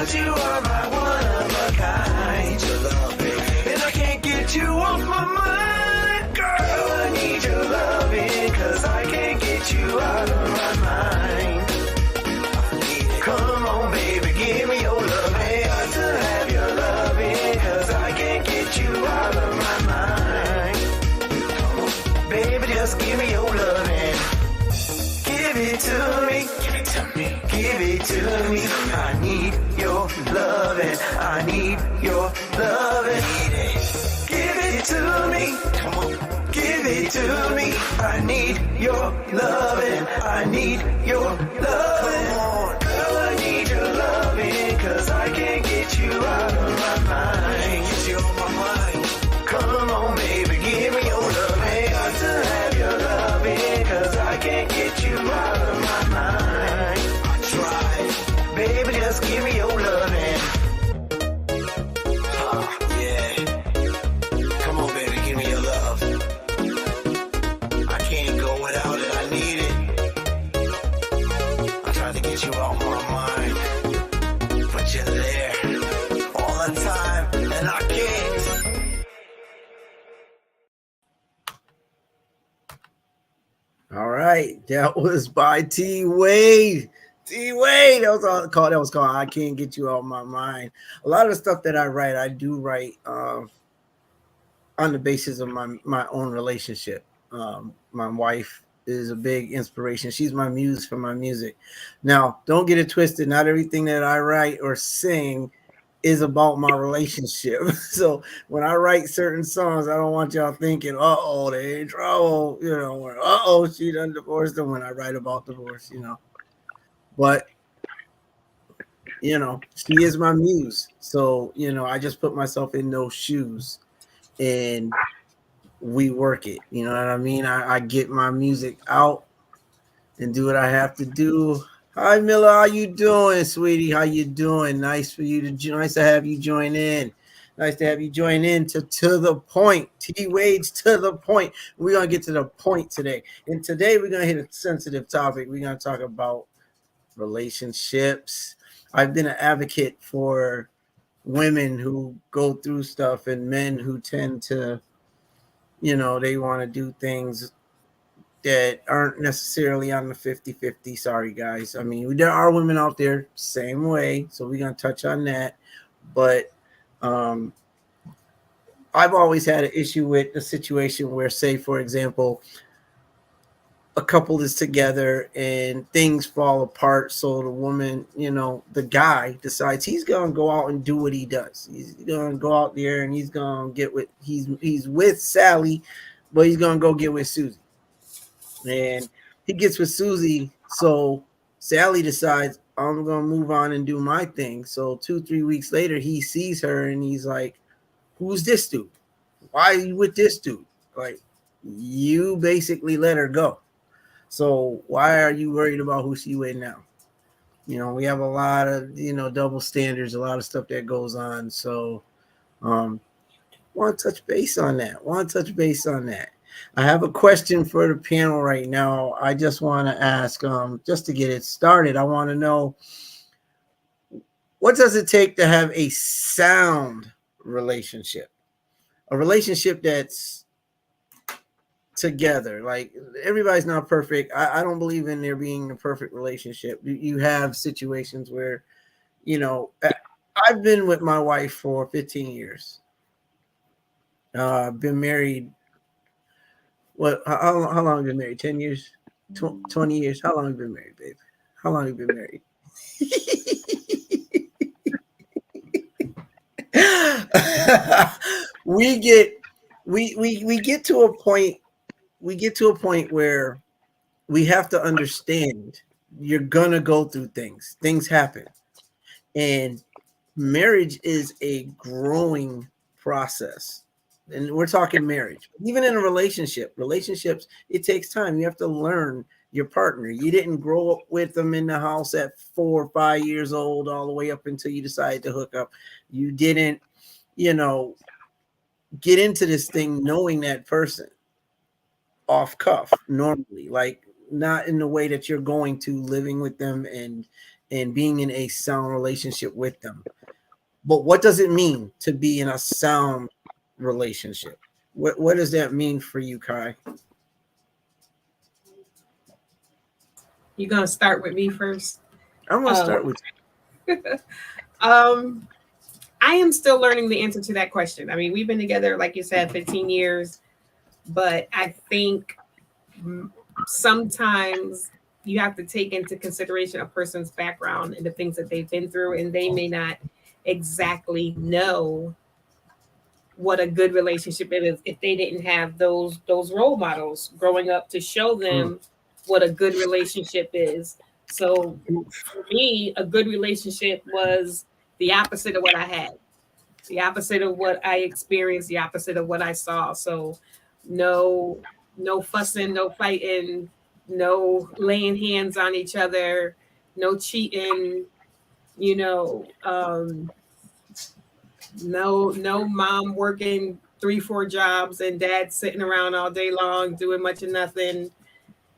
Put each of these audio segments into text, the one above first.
'cause you are my one of a kind. Your love, baby. And I can't get you off my mind, girl. I need your loving, 'cause I can't get you out of my mind. Come on, baby, give me your loving. Got to have your loving, 'cause I can't get you out of my mind. Baby, just give me your loving. Give it to me. Give it to me. Give it to me. I need your loving. I need your loving. Give it to me. Come on. Give it to me. I need your loving. I need your loving. Come on. Girl, I need your loving, 'cause I can't get you out of my mind. Get you on my mind. Come on, baby, give me your loving. Got to have your loving, 'cause I can't get you out of my mind. I try. Baby, just give me your loving. Yeah. Come on, baby, give me your love. I can't go without it. I need it. I try to get you off my mind, but you're there all the time, and I can't. All right, that was by T Wade. T Wade, that was called "I Can't Get You Out of My Mind." A lot of the stuff that I write, I do write on the basis of my own relationship. My wife is a big inspiration. She's my muse for my music. Now, don't get it twisted. Not everything that I write or sing is about my relationship. So when I write certain songs, I don't want y'all thinking, "Uh-oh, they in trouble," or "Uh-oh, she done divorced them," when I write about divorce, But she is my muse. So, I just put myself in those shoes and we work it. You know what I mean? I get my music out and do what I have to do. Hi, Miller. How you doing, sweetie? How you doing? Nice to have you join in. Nice to have you join in to the point. T Wade's to the point. We're going to get to the point today. And today we're going to hit a sensitive topic. We're going to talk about relationships. I've been an advocate for women who go through stuff and men who tend to, they want to do things that aren't necessarily on the 50-50. Sorry, guys. I mean, there are women out there same way, so we're going to touch on that. But I've always had an issue with the situation where, say, for example, a couple is together and things fall apart. So the woman, the guy decides he's going to go out and do what he does. He's going to go out there and he's going to get with, he's with Sally, but he's going to go get with Susie. And he gets with Susie. So Sally decides, I'm going to move on and do my thing. So 2-3 weeks later, he sees her and he's like, who's this dude? Why are you with this dude? Like, you basically let her go. So why are you worried about who she with now? We have a lot of, double standards, a lot of stuff that goes on. So want to touch base on that. I have a question for the panel right now. I just want to ask, just to get it started, I want to know, what does it take to have a sound relationship? A relationship that's together. Like, everybody's not perfect. I don't believe in there being a perfect relationship. You have situations where, I've been with my wife for 15 years. I've been married. How long have you been married? 10 years? 20 years? How long have you been married, babe? How long have you been married? we get to a point. We get to a point where we have to understand you're gonna go through things. Things happen, and marriage is a growing process. And we're talking marriage. Even in a relationships, it takes time. You have to learn your partner. You didn't grow up with them in the house at 4 or 5 years old, all the way up until you decided to hook up. You didn't, get into this thing knowing that person off cuff normally. Like, not in the way that you're going to living with them and being in a sound relationship with them. But what does it mean to be in a sound relationship? What does that mean for you, Kai? You're gonna start with me first. I'm gonna start with Um, I am still learning the answer to that question. I mean, we've been together, like you said, 15 years, but I think sometimes you have to take into consideration a person's background and the things that they've been through, and they may not exactly know what a good relationship is if they didn't have those role models growing up to show them what a good relationship is. So for me, a good relationship was the opposite of what I had, the opposite of what I experienced, the opposite of what I saw. So no fussing, no fighting, no laying hands on each other, no cheating, you know, no mom working 3-4 jobs and dad sitting around all day long doing much of nothing,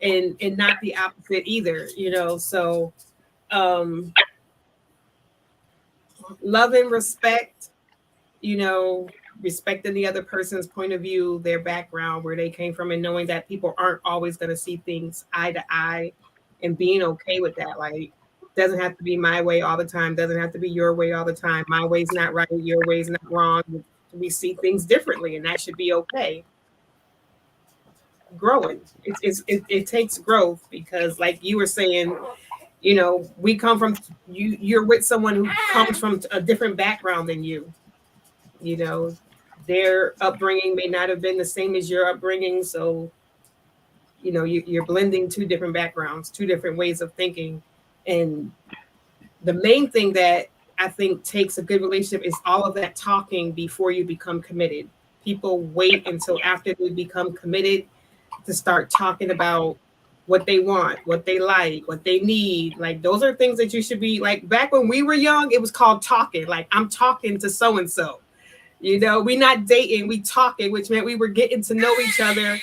and not the opposite either, you know. So love and respect, you know, respecting the other person's point of view, their background, where they came from, and knowing that people aren't always going to see things eye to eye, and being okay with that. Like, doesn't have to be my way all the time, doesn't have to be your way all the time. My way's not right, your way's not wrong. We see things differently, and that should be okay. Growing, it takes growth, because like you were saying, you know, we come from you're with someone who comes from a different background than you. You know, their upbringing may not have been the same as your upbringing, so you know, you're blending two different backgrounds, two different ways of thinking. And the main thing that I think takes a good relationship is all of that talking before you become committed. People wait until after they become committed to start talking about what they want, what they like, what they need. Like, those are things that you should be like. Back when we were young, it was called talking. Like, I'm talking to so and so. You know, we not dating, we talking, which meant we were getting to know each other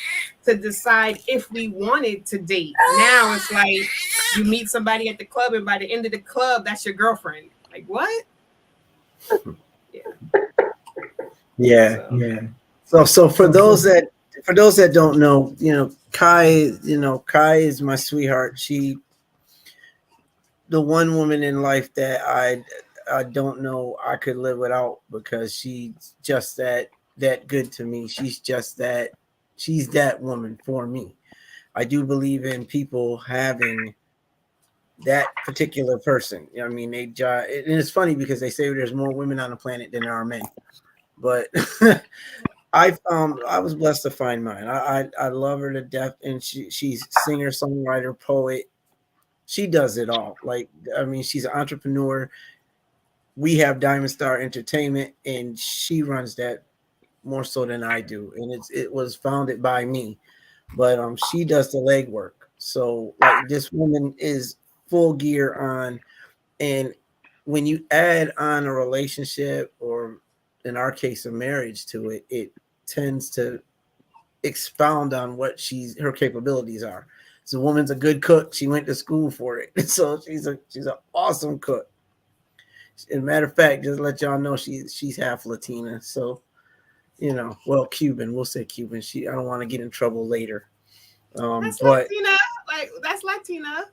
to decide if we wanted to date. Now it's like you meet somebody at the club, and by the end of the club, that's your girlfriend. Like, what? Yeah. So for those that don't know, you know, Kai is my sweetheart. She, the one woman in life that I don't know I could live without, because she's just that good to me. She's that woman for me. I do believe in people having that particular person. I mean, and it's funny because they say there's more women on the planet than there are men, but I was blessed to find mine. I love her to death, and she's singer, songwriter, poet. She does it all. Like, I mean, she's an entrepreneur. We have Diamond Star Entertainment, and she runs that more so than I do. And it was founded by me, but she does the legwork. So like, this woman is full gear on, and when you add on a relationship, or in our case a marriage, to it, it tends to expound on what her capabilities are. So, the woman's a good cook. She went to school for it, so she's an awesome cook. As a matter of fact, just to let y'all know, she's half Latina. So, you know, well, Cuban. We'll say Cuban. I don't want to get in trouble later. That's Latina. Like, that's Latina.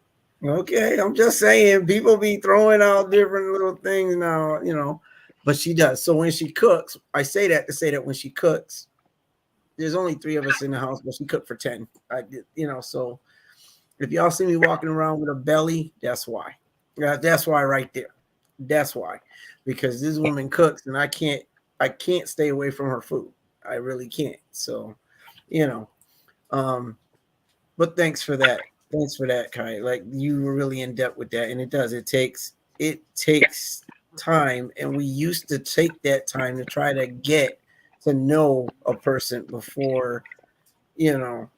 Okay, I'm just saying, people be throwing out different little things now, you know, but she does. So when she cooks, I say that to say that when she cooks, there's only 3 of us in the house, but she cooked for 10. You know, so if y'all see me walking around with a belly, that's why. That's why right there. That's why, because this woman cooks, and I can't stay away from her food. I really can't. So, you know, but thanks for that. Thanks for that, Kai. Like, you were really in depth with that, and it takes time, and we used to take that time to try to get to know a person before, you know,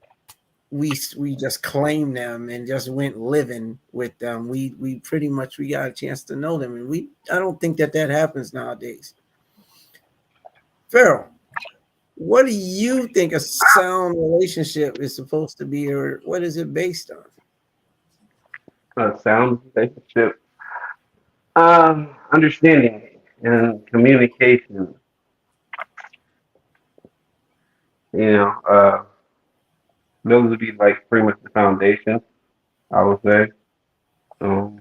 we just claimed them and just went living with them. We pretty much, we got a chance to know them, and I don't think that happens nowadays. Farrell, What do you think a sound relationship is supposed to be, or what is it based on? Sound relationship, understanding and communication. You know, those would be like pretty much the foundation, I would say. Um,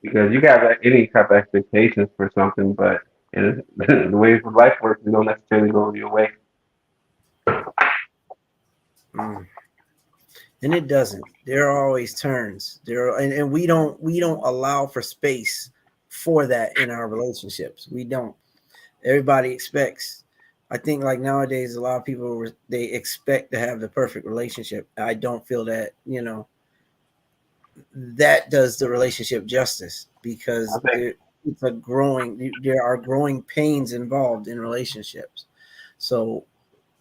because you got like, any type of expectations for something, but in the way life works, you don't necessarily go your way. Mm. And it doesn't. There are always turns. And we don't allow for space for that in our relationships. We don't. Everybody expects. I think like nowadays, a lot of people they expect to have the perfect relationship. I don't feel that that does the relationship justice I because think there are growing pains involved in relationships. So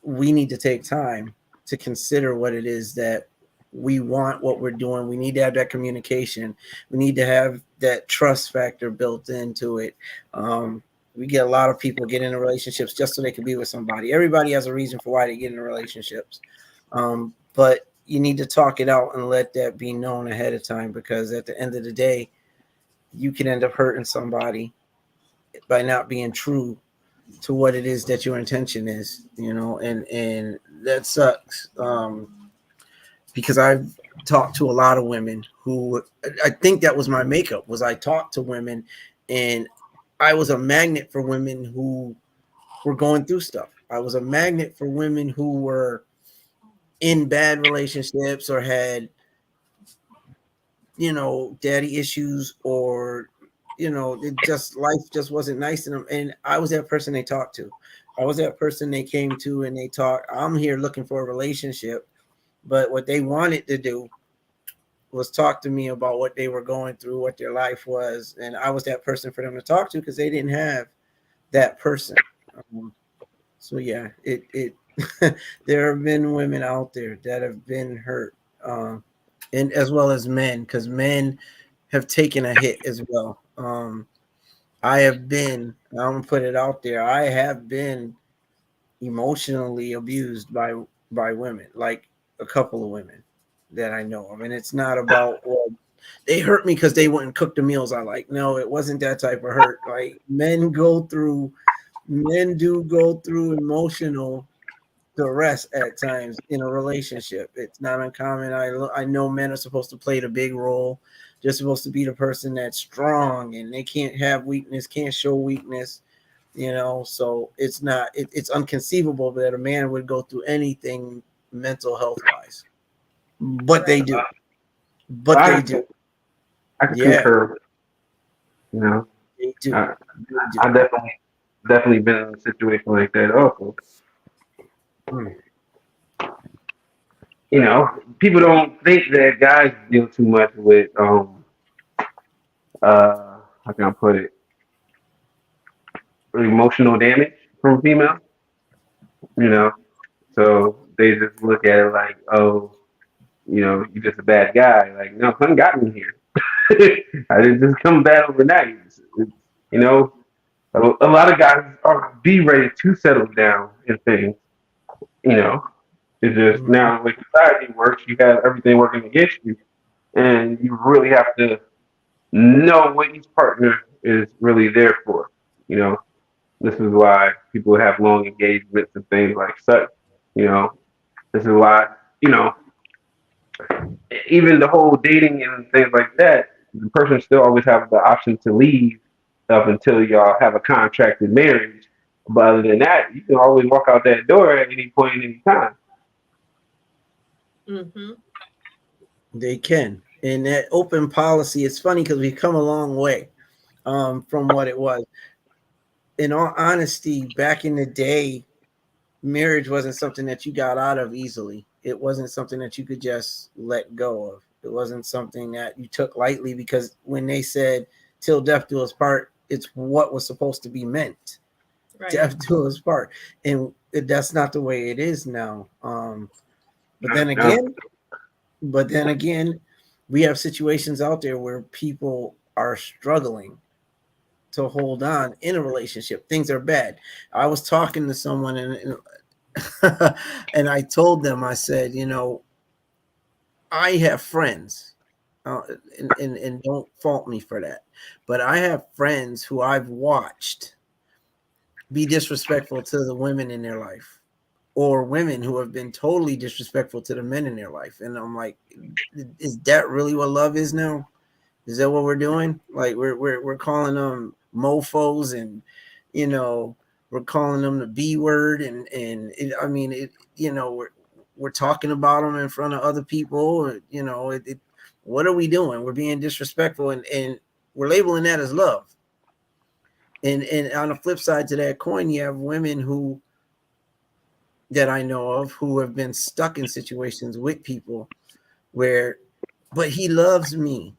we need to take time to consider what it is that we want, what we're doing. We need to have that communication. We need to have that trust factor built into it. We get a lot of people get into relationships just so they can be with somebody. Everybody has a reason for why they get into relationships. But you need to talk it out and let that be known ahead of time because at the end of the day, you can end up hurting somebody by not being true to what it is that your intention is, and that sucks. Because I've talked to a lot of women who I think that was my makeup was I talked to women and I was a magnet for women who were going through stuff. I was a magnet for women who were in bad relationships or had, daddy issues or, it just life just wasn't nice to them. And I was that person they talked to. I was that person they came to and they talked. I'm here looking for a relationship. But what they wanted to do was talk to me about what they were going through, what their life was. And I was that person for them to talk to because they didn't have that person. So yeah, it there have been women out there that have been hurt, and as well as men, because men have taken a hit as well. I'm gonna put it out there. I have been emotionally abused by women, like a couple of women that I know of, and it's not about well, they hurt me because they wouldn't cook the meals I like. No, it wasn't that type of hurt. Like men do go through emotional duress at times in a relationship. It's not uncommon. I know men are supposed to play the big role. They're supposed to be the person that's strong and they can't have weakness, can't show weakness. So it's unconceivable that a man would go through anything mental health wise, but they Right. do. But they I, do. I can Yeah, concur. You know, they do. I, They do. I definitely been in a situation like that. Also, Mm. people don't think that guys deal too much with how can I put it, emotional damage from female. You know, so they just look at it like, oh, you're just a bad guy. Like, no, son got me here. I didn't just come bad overnight. You know, a lot of guys are be ready to settle down and things. You know, it's just Mhm. now the way society works, you have everything working against you, and you really have to know what each partner is really there for. You know, this is why people have long engagements and things like such. You know, this is why you know even the whole dating and things like that. The person still always have the option to leave up until y'all have a contracted marriage. But other than that, you can always walk out that door at any point, any time. Mm-hmm. They can. And that open policy, it's funny because we've come a long way from what it was. In all honesty, back in the day, marriage wasn't something that you got out of easily. It wasn't something that you could just let go of. It wasn't something that you took lightly because when they said till death do us part, it's what was supposed to be meant. Right. Death do us part. And that's not the way it is now. But then No, again, but then again, we have situations out there where people are struggling to hold on in a relationship. Things are bad. I was talking to someone and and I told them, I said, you know, I have friends, and don't fault me for that, but I have friends who I've watched be disrespectful to the women in their life, or women who have been totally disrespectful to the men in their life. And I'm like, is that really what love is now? Is that what we're doing? Like we're calling them mofos, and you know, we're calling them the B word, and I mean it. You know, we're talking about them in front of other people. Or, you know, what are we doing? We're being disrespectful, and we're labeling that as love. And on the flip side to that coin, you have women who that I know of who have been stuck in situations with people where, but he loves me.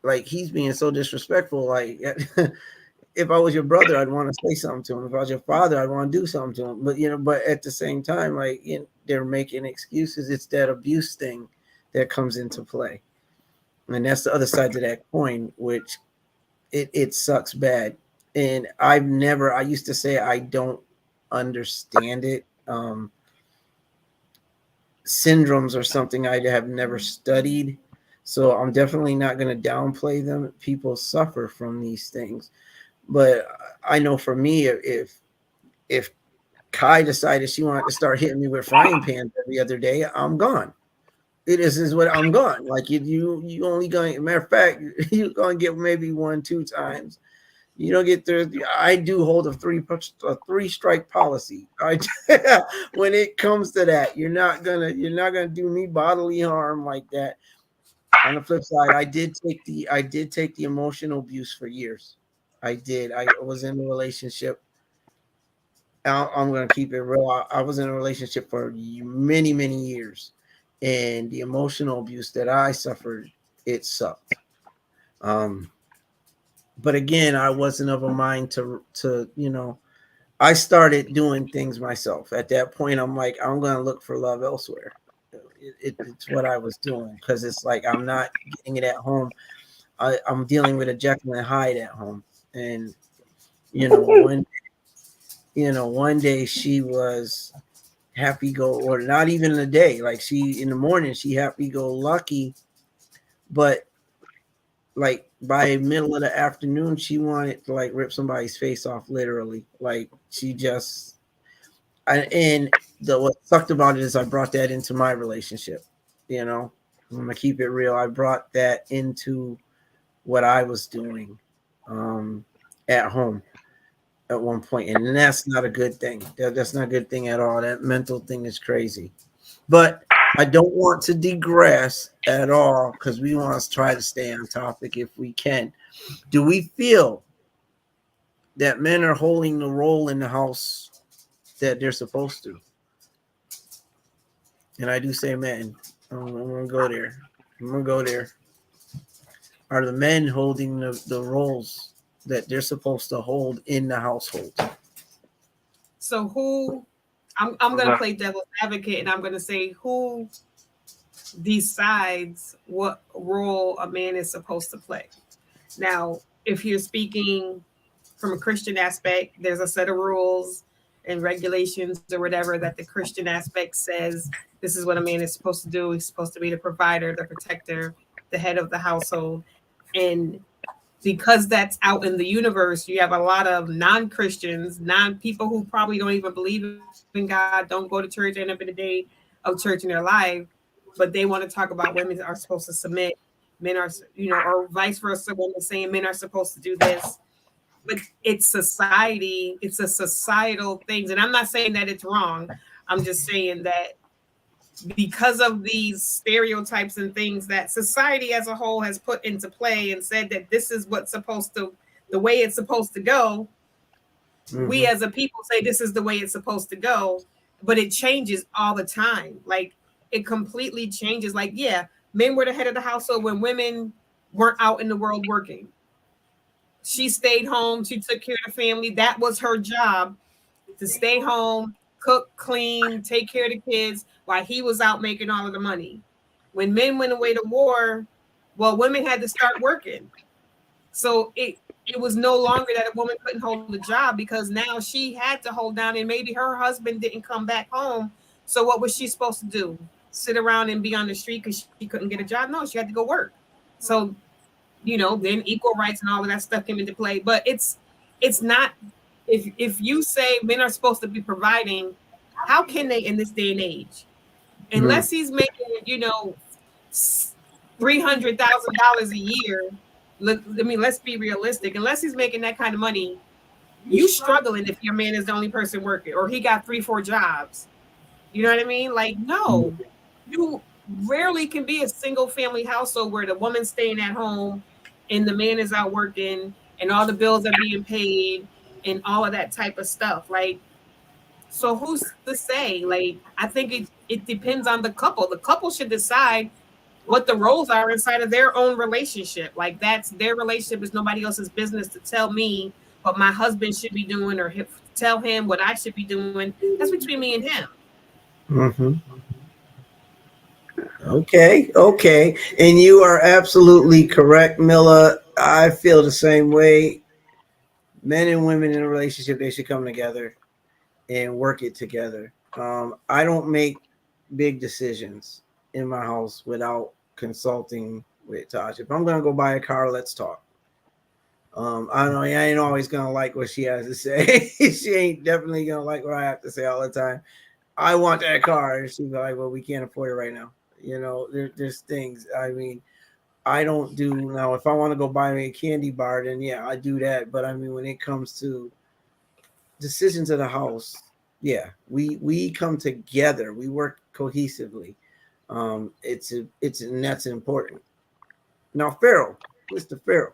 Like he's being so disrespectful. Like if I was your brother, I'd want to say something to him. If I was your father, I'd want to do something to him. But you know, but at the same time, like they're making excuses. It's that abuse thing that comes into play, and that's the other side to that coin, which it sucks bad. And I used to say I don't understand it. Syndromes are something I have never studied, so I'm definitely not going to downplay them. People suffer from these things, but I know for me, if Kai decided she wanted to start hitting me with frying pans every other day, I'm gone. It is what I'm gone. Like you only going. Matter of fact, you're going to get maybe 1-2 times. You don't get there. I do hold a three strike policy. When it comes to that, you're not gonna do me bodily harm like that. On the flip side, I did take the emotional abuse for years. I did. I was in a relationship. I'm gonna keep it real. I was in a relationship for many years, and the emotional abuse that I suffered, it sucked. But again, I wasn't of a mind to you know, I started doing things myself. At that point, I'm like, I'm going to look for love elsewhere. It's what I was doing, because it's like I'm not getting it at home. I'm dealing with a Jekyll and Hyde at home, and you know, one day she was happy go, or not even a day. Like she in the morning, she happy go lucky, but like by middle of the afternoon, she wanted to like rip somebody's face off, literally. Like she just, and what sucked about it is I brought that into my relationship. You know, I'm gonna keep it real. I brought that into what I was doing at home at one point, and that's not a good thing. That's not a good thing at all. That mental thing is crazy. But I don't want to digress at all, because we want to try to stay on topic if we can. Do we feel that men are holding the role in the house that they're supposed to? And I do say men. I'm going to go there. I'm going to go there. Are the men holding the roles that they're supposed to hold in the household? So who? I'm going to play devil's advocate, and I'm going to say who decides what role a man is supposed to play. Now, if you're speaking from a Christian aspect, there's a set of rules and regulations or whatever that the Christian aspect says this is what a man is supposed to do. He's supposed to be the provider, the protector, the head of the household. And because that's out in the universe, you have a lot of non-Christians, people who probably don't even believe in God, don't go to church, end up in the day of church in their life, but they want to talk about women are supposed to submit, men are, you know, or vice versa, women saying men are supposed to do this. But it's society, it's a societal thing. And I'm not saying that it's wrong. I'm just saying that because of these stereotypes and things that society as a whole has put into play and said that this is what's supposed to, the way it's supposed to go. Mm-hmm. We as a people say this is the way it's supposed to go, but it changes all the time. Like it completely changes. Like, yeah, men were the head of the household when women weren't out in the world working. She stayed home. She took care of the family. That was her job, to stay home, cook, clean, take care of the kids while he was out making all of the money. When men went away to war, well, women had to start working. So it was no longer that a woman couldn't hold a job because now she had to hold down, and maybe her husband didn't come back home. So what was she supposed to do? Sit around and be on the street because she couldn't get a job? No, she had to go work. So, then equal rights and all of that stuff came into play. But it's not, if you say men are supposed to be providing, how can they in this day and age? Unless he's making, $300,000 a year. Look, I mean, let's be realistic. Unless he's making that kind of money, you struggling if your man is the only person working, or he got 3-4 jobs. You know what I mean? Like, no, you rarely can be a single family household where the woman's staying at home and the man is out working and all the bills are being paid and all of that type of stuff. Like, so who's to say? Like, I think it depends on the couple. The couple should decide what the roles are inside of their own relationship. Like, that's their relationship. Is nobody else's business to tell me what my husband should be doing or tell him what I should be doing. That's between me and him. Mm-hmm. Okay. And you are absolutely correct, Milla. I feel the same way. Men and women in a relationship, they should come together and work it together. I don't make big decisions in my house without consulting with Tasha. If I'm going to go buy a car, let's talk. I know I ain't always going to like what she has to say. She ain't definitely going to like what I have to say all the time. I want that car. And she'll be like, well, we can't afford it right now. There's things. I mean, I don't do now. If I want to go buy me a candy bar, then yeah, I do that. But I mean, when it comes to decisions of the house, yeah, we come together. We work cohesively. And that's important. Now, Pharaoh, Mr. Pharaoh,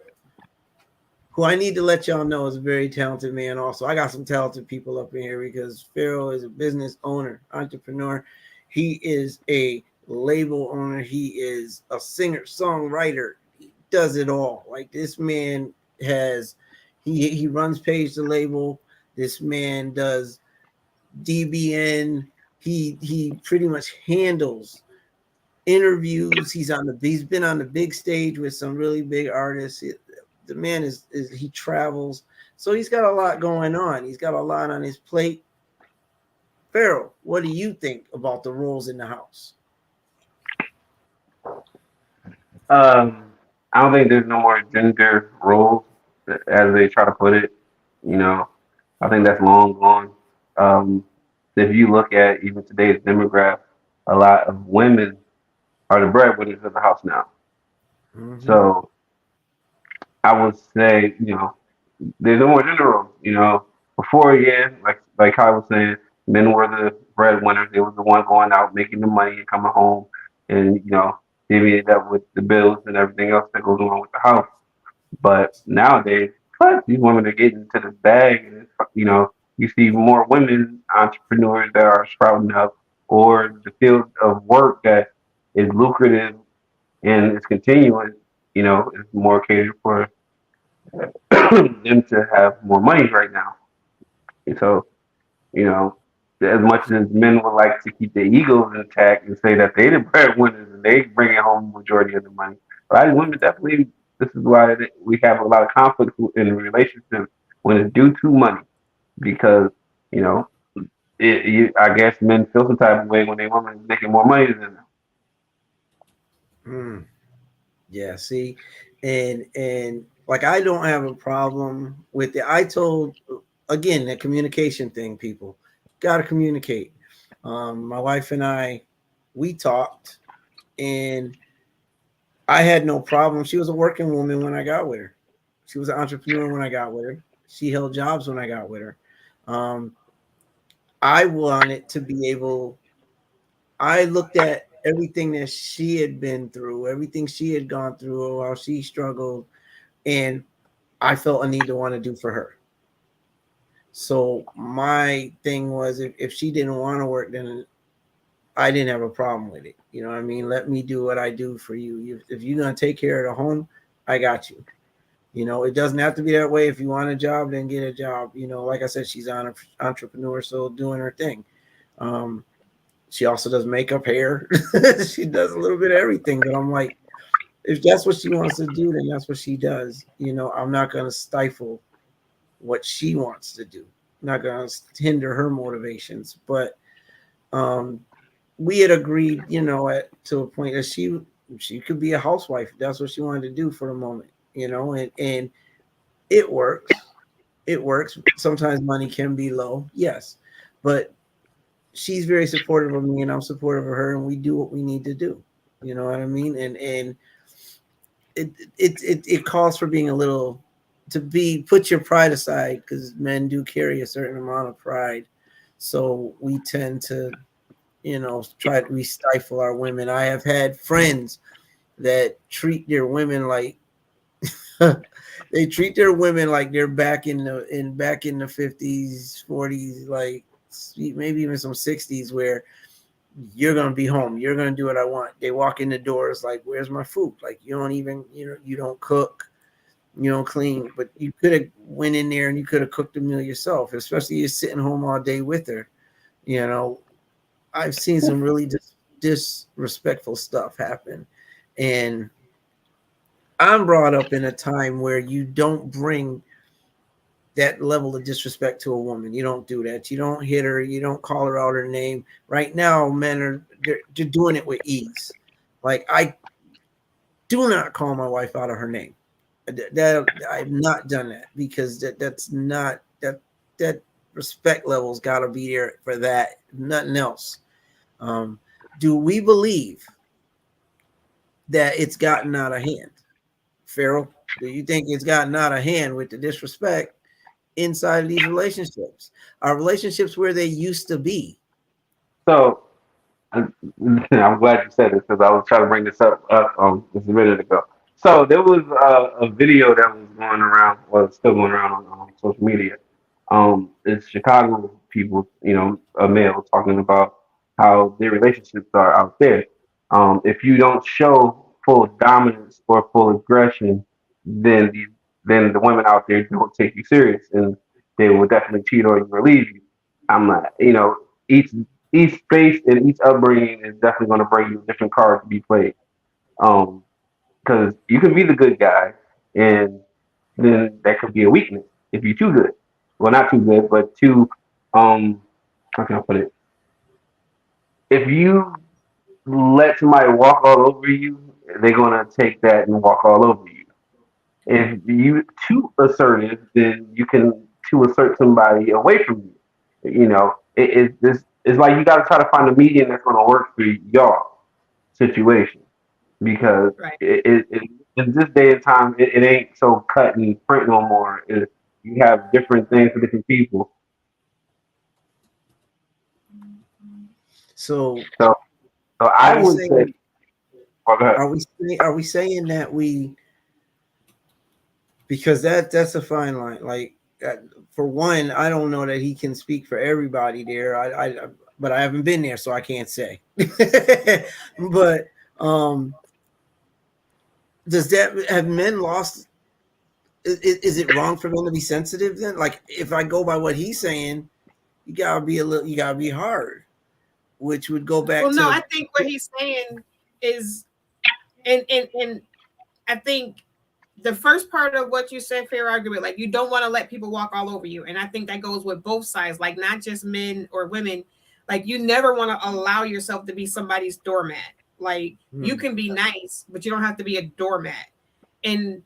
who I need to let y'all know is a very talented man. Also, I got some talented people up in here because Pharaoh is a business owner, entrepreneur. He is a label owner. He is a singer, songwriter. He does it all. Like, this man he runs Page the Label. This man does DBN. He pretty much handles interviews. He's been on the big stage with some really big artists. The man he travels, so he's got a lot going on. He's got a lot on his plate. Pharaoh, what do you think about the roles in the house? I don't think there's no more gender roles, as they try to put it. I think that's long gone. If you look at even today's demographic, a lot of women are the breadwinners of the house now. Mm-hmm. So I would say, there's no more gender roles. Before, yeah, like Kyle was saying, men were the breadwinners. They were the one going out, making the money and coming home, and divvying it up with the bills and everything else that goes on with the house. But nowadays, these women are getting to the bag, and you see more women entrepreneurs that are sprouting up, or the field of work that is lucrative and is continuing. Is more catered for them to have more money right now. And so, as much as men would like to keep their egos intact and say that they're the breadwinners and they bring home the majority of the money, a lot of women definitely. This is why we have a lot of conflict in a relationship when it's due to money, because I guess men feel some type of way when they women is making more money than them. Yeah, see, and like, I don't have a problem with it. I told, again, the communication thing, people got to communicate. My wife and we talked, and I had no problem. She was a working woman when I got with her. She was an entrepreneur when I got with her. She held jobs when I got with her. I wanted to be able, I looked at everything that she had been through, everything she had gone through while she struggled, and I felt a need to want to do for her. So my thing was, if she didn't want to work, then I didn't have a problem with it. You know what I mean? Let me do what I do for you. If you're going to take care of the home, I got you. It doesn't have to be that way. If you want a job, then get a job. Like I said, she's an entrepreneur, so doing her thing. She also does makeup, hair. She does a little bit of everything. But I'm like, if that's what she wants to do, then that's what she does. You know, I'm not going to stifle what she wants to do. I'm not going to hinder her motivations. But we had agreed, you know, to a point that she could be a housewife. If that's what she wanted to do for the moment, you know, and it works. It works. Sometimes money can be low, yes, but she's very supportive of me, and I'm supportive of her, and we do what we need to do. You know what I mean? And it calls for being a little put your pride aside, because men do carry a certain amount of pride. So we tend to, you know, we stifle our women. I have had friends that treat their women like they treat their women like they're back in the 50s, 40s, like maybe even some 60s, where you're gonna be home, you're gonna do what I want. They walk in the doors like, where's my food? Like, you don't even, you know, you don't cook, you don't clean, but you could have went in there and you could have cooked a meal yourself, especially you're sitting home all day with her. You know, I've seen some really disrespectful stuff happen, and I'm brought up in a time where you don't bring that level of disrespect to a woman. You don't do that. You don't hit her. You don't call her out her name. Right now, men they're doing it with ease. Like, I do not call my wife out of her name. That I've not done that, because that's not that respect level's got to be there for that. Nothing else. Do we believe that it's gotten out of hand? Farrell, do you think it's gotten out of hand with the disrespect inside of these relationships? Our relationships where they used to be. So I'm glad you said this, because I was trying to bring this up just a minute ago. So there was a video that was going around, well, it's still going around on social media. It's Chicago people, you know, a male talking about how their relationships are out there. If you don't show full dominance or full aggression, then the women out there don't take you serious, and they will definitely cheat on you or leave you. I'm like, you know, each space and each upbringing is definitely going to bring you a different card to be played. Um, because you can be the good guy, and then that could be a weakness if you're too good. Well, not too good, but too how can I put it? If you let somebody walk all over you, they're gonna take that and walk all over you. If you too assertive, then you can to assert somebody away from you. You know, it's like you got to try to find a medium that's going to work for y'all situation, because Right. in this day and time, it ain't so cut and print no more. You have different things for different people. So So, so are I we would say, saying oh, go ahead. are we saying that we, because that's a fine line. Like, for one, I don't know that he can speak for everybody there. But I haven't been there, so I can't say. But does that have men lost? Is it wrong for men to be sensitive then? Like, if I go by what he's saying, you gotta be hard, which would go back Well, no, to I think what he's saying is, and I think the first part of what you said, fair argument, like, you don't want to let people walk all over you. And I think that goes with both sides, like, not just men or women. Like, you never want to allow yourself to be somebody's doormat. Like, you can be nice, but you don't have to be a doormat. And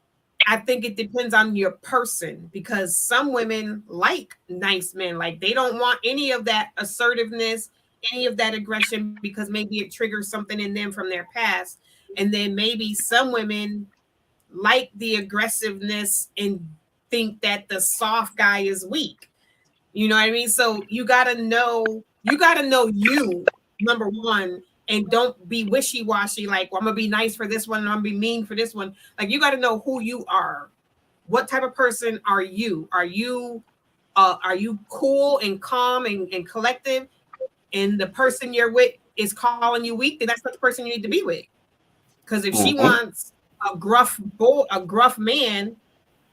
I think it depends on your person, because some women like nice men. Like, they don't want any of that assertiveness, any of that aggression, because maybe it triggers something in them from their past. And then maybe some women like the aggressiveness and think that the soft guy is weak. You know what I mean? So you gotta know you, number one, and don't be wishy-washy, like, well, I'm gonna be nice for this one and I'm gonna be mean for this one. Like, you gotta know who you are. What type of person are you? Are you cool and calm and collective, and the person you're with is calling you weak? Then that's not the person you need to be with. Because if she wants a gruff man,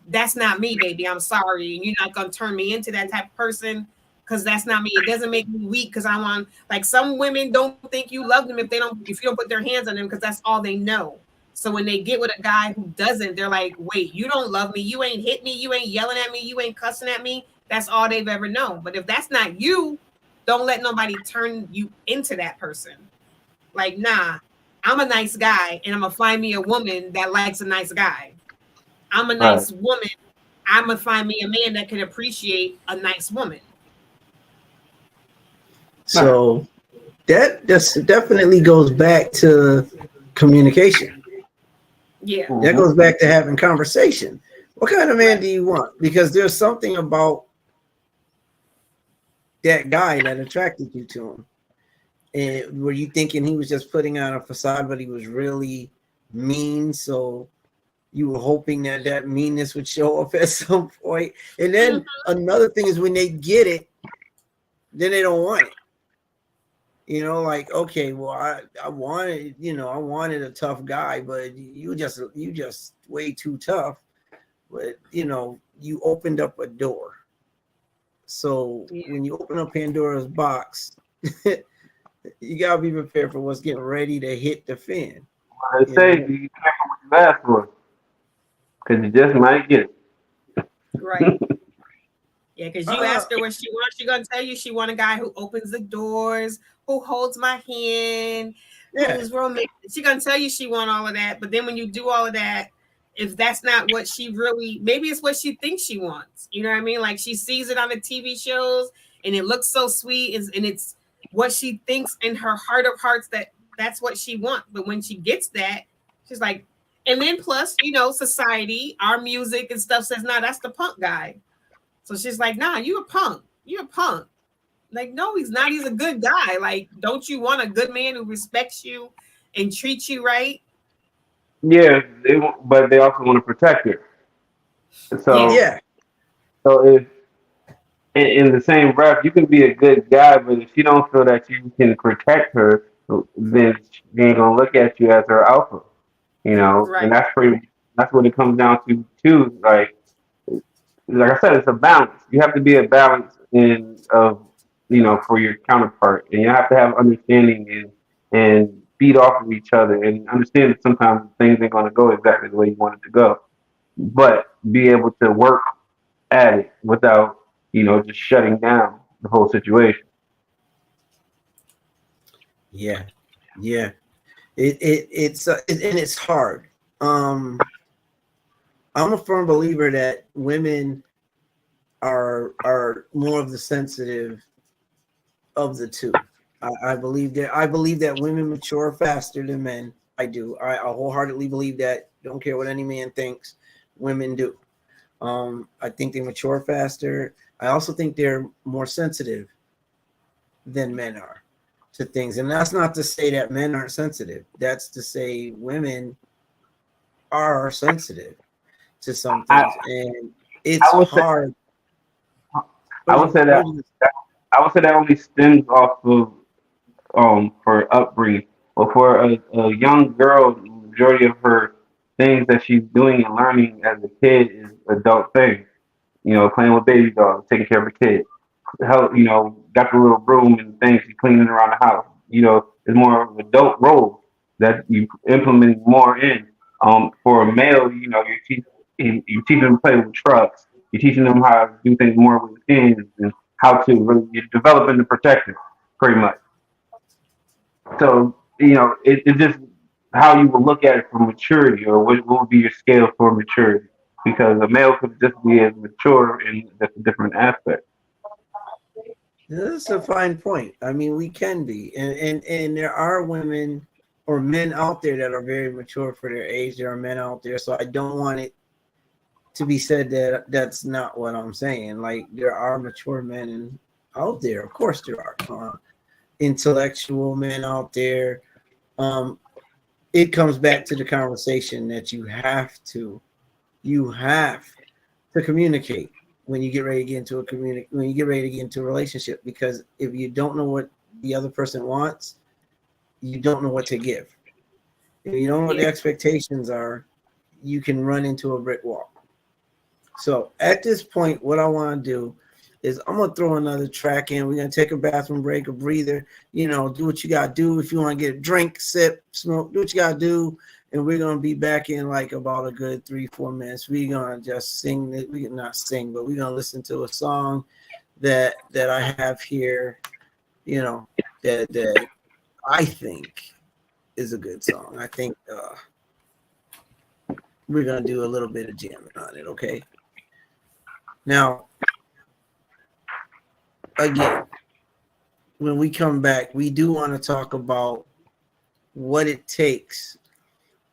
that's not me, baby. I'm sorry. You're not gonna turn me into that type of person, because that's not me. It doesn't make me weak because I want, like, some women don't think you love them if you don't put their hands on them, because that's all they know. So when they get with a guy who doesn't, they're like, wait, you don't love me. You ain't hit me. You ain't yelling at me. You ain't cussing at me. That's all they've ever known. But if that's not you, don't let nobody turn you into that person. Like, nah, I'm a nice guy and I'm going to find me a woman that likes a nice guy. I'm a nice woman. I'm going to find me a man that can appreciate a nice woman. So that just definitely goes back to communication. Yeah. That goes back to having conversation. What kind of man do you want? Because there's something about that guy that attracted you to him. And were you thinking he was just putting on a facade, but he was really mean? So you were hoping that that meanness would show up at some point. And then another thing is when they get it, then they don't want it. You know, like, okay, well, I wanted, you know, I wanted a tough guy, but you just way too tough. But, you know, you opened up a door. So when you open up Pandora's box, you gotta be prepared for what's getting ready to hit the fan. They say be careful what you ask for, because you just might get it. Right. Yeah, because you asked her what she wants. She's gonna tell you she want a guy who opens the doors, who holds my hand, who's romantic. She's gonna tell you she want all of that. But then when you do all of that, if that's not what she really, maybe it's what she thinks she wants. You know what I mean? Like she sees it on the TV shows and it looks so sweet, and it's what she thinks in her heart of hearts that's what she wants. But when she gets that, she's like, and then plus, you know, society, our music and stuff says, nah, that's the punk guy. So she's like, nah, you a punk. You're a punk. Like, no, he's not. He's a good guy. Like, don't you want a good man who respects you and treats you right? Yeah, but they also want to protect her. So Yeah. So if in the same breath, you can be a good guy, but if you don't feel that you can protect her, then she ain't gonna look at you as her alpha. You know, Right. and that's what it comes down to too. Like I said, it's a balance. You have to be a balance for your counterpart, and you have to have understanding and feed off of each other, and understand that sometimes things ain't gonna go exactly the way you want it to go, but be able to work at it without just shutting down the whole situation. Yeah. It's hard. I'm a firm believer that women are more of the sensitive of the two. I believe that women mature faster than men. I do. I wholeheartedly believe that. Don't care what any man thinks. Women do. I think they mature faster. I also think they're more sensitive than men are to things. And that's not to say that men aren't sensitive. That's to say women are sensitive to some things. And it's hard. I would say that only stems off of for upbringing. But for a young girl, the majority of her things that she's doing and learning as a kid is adult things. Playing with baby dolls, taking care of a kid. Help, got the little broom and things, she's cleaning around the house. It's more of an adult role that you implement more in. For a male, you're teaching them to play with trucks. You're teaching them how to do things more with hands and how to really you're developing the protective, pretty much. So, it's just how you will look at it for maturity, or what would be your scale for maturity. Because a male could just be as mature in just a different aspect. That's a fine point. I mean, we can be, and there are women or men out there that are very mature for their age. There are men out there, so I don't want it to be said that that's not what I'm saying. Like, there are mature men out there. Of course, there are intellectual men out there. It comes back to the conversation that you have to communicate when you get ready to get into a relationship, because if you don't know what the other person wants, you don't know what to give. If you don't know what the expectations are, you can run into a brick wall. So at this point, what I want to do is I'm going to throw another track in. We're going to take a bathroom break, a breather, do what you got to do. If you want to get a drink, sip, smoke, do what you got to do. and we're gonna be back in like about a good 3-4 minutes. We're gonna just sing it. We can not sing, but we're gonna listen to a song that I have here, you know, that I think is a good song. I think we're gonna do a little bit of jamming on it, okay? Now, again, when we come back, we do want to talk about what it takes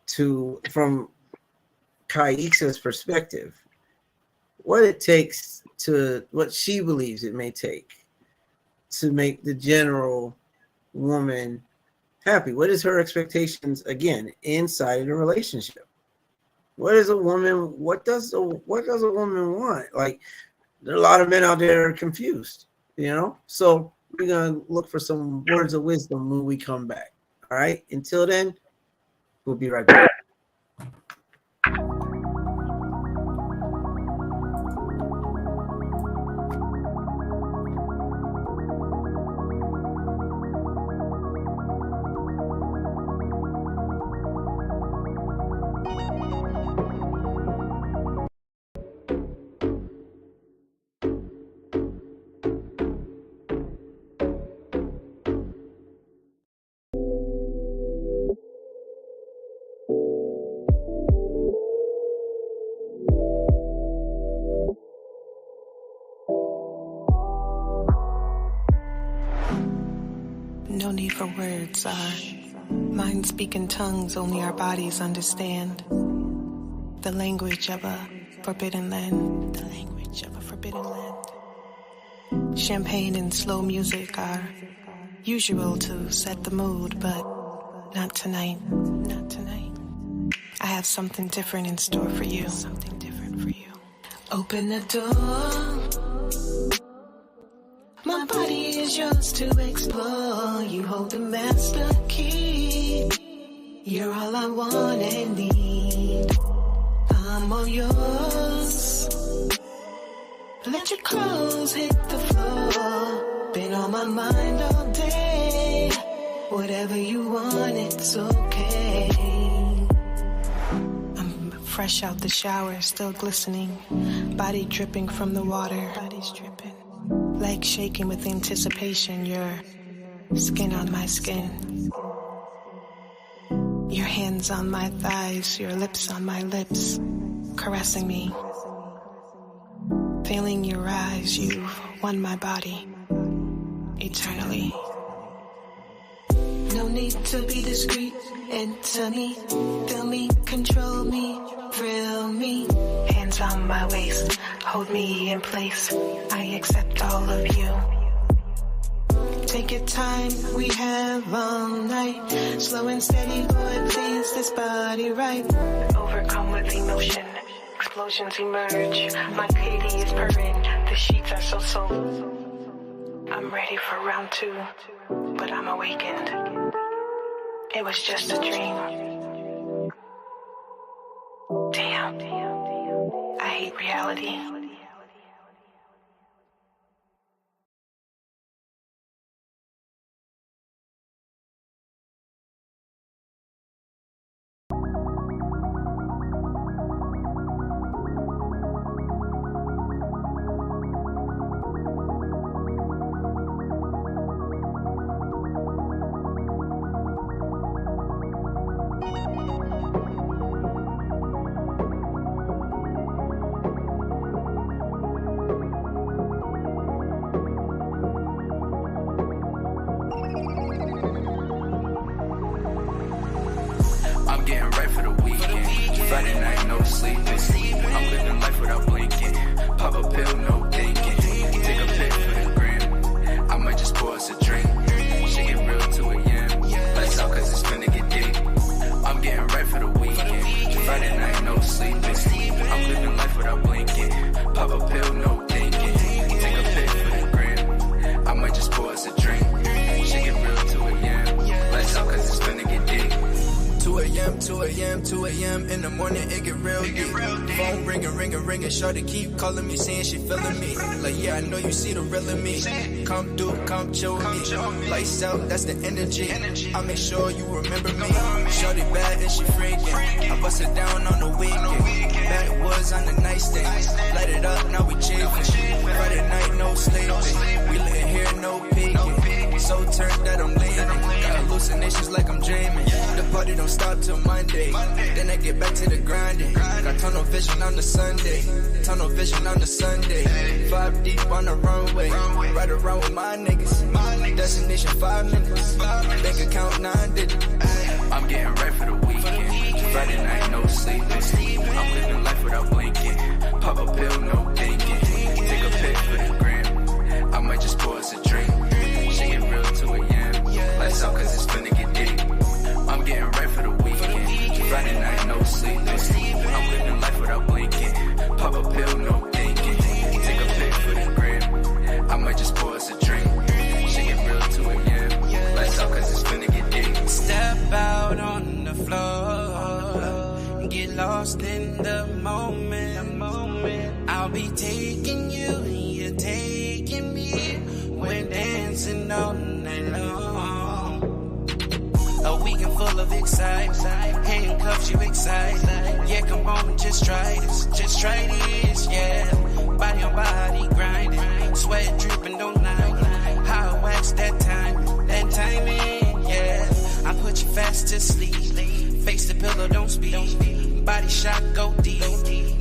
to, from Kaixa's perspective, what it takes to, what she believes it may take to make the general woman happy. What is her expectations, again, inside of the relationship? What is a woman, what does a woman want? Like, there are a lot of men out there are confused, you know? So we're gonna look for some words of wisdom when we come back. All right. Until then, we'll be right back. No need for words, our minds speak in tongues only our bodies understand. The language of a forbidden land. The language of a forbidden land. Champagne and slow music are usual to set the mood, but not tonight. Not tonight. I have something different in store for you. Something different for you. Open the door. My body is yours to explore. You hold the master key. You're all I want and need. I'm all yours. Let your clothes hit the floor. Been on my mind all day. Whatever you want, it's okay. I'm fresh out the shower, still glistening. Body dripping from the water. Body's dripping. Legs shaking with anticipation, your skin on my skin. Your hands on my thighs, your lips on my lips, caressing me. Feeling your eyes, you've won my body eternally. No need to be discreet, enter me, feel me, control me, thrill me. Hands on my waist, hold me in place, I accept all of you. Take your time, we have all night. Slow and steady, boy, please, this body right. Overcome with emotion, explosions emerge. My kitty is purring, the sheets are so soft. I'm ready for round 2, but I'm awakened. It was just a dream. Damn, I hate reality. I'm getting right for the weekend. Friday night, no sleeping. I'm living life without blinking. Pop a pill, no thinking. Take a pic for the gram. I might just pour us a drink. She get real 2 a.m. Lights out cause it's finna get deep. I'm getting right for the weekend. Friday night, no sleeping. I'm living life without blinking. Pop a pill, no thinking. Take a pic for the gram. I might just pour us a drink. She get real 2 a.m. Lights out cause it's finna get deep. 2 a.m. in the morning, it get real deep. Phone ringing ringing. Shorty keep calling me, saying she feeling me. Like, yeah, I know you see the real in me. Come through, come chill with me. Lights out, that's the energy. I make sure you remember me. Shorty bad and she freaking. I bust it down on the weekend. Backwoods on the nightstand. Light it up, now we chafing. Friday night, no sleeping. We lit here, no peeking. So turned that I'm leaning. Got hallucinations like I'm dreaming. The party don't stop till Monday. Then I get back to the grinding. Got tunnel vision on the Sunday. Tunnel vision on the Sunday. 5 deep on the runway. Ride around with my niggas. Destination 5 minutes. Bank account 9 digits. I'm getting right for the weekend. Friday night, no sleeping. I'm living life without blinking. Pop a pill, no thinking. Take a pic for the gram. I might just pour us a drink. She get real to a yam. Lights out cause it's finna get deep. I'm getting right for the weekend. Friday night, no sleeping. I'm living life without blinking. Pop a pill, no thinking. Take a pic for the gram. I might just pour us a drink. She get real to a yam. Lights out cause it's finna get deep. Step out on the floor, get lost in the moment. I'll be taking you and you're taking me. We're dancing all night long. A weekend full of excitement, handcuffs you excite. Yeah, come on, just try this, yeah. Body on body grinding, sweat dripping, don't lie. How I wax that timing, yeah. I put you fast to sleep, face the pillow, don't speak. Body shot, go deep,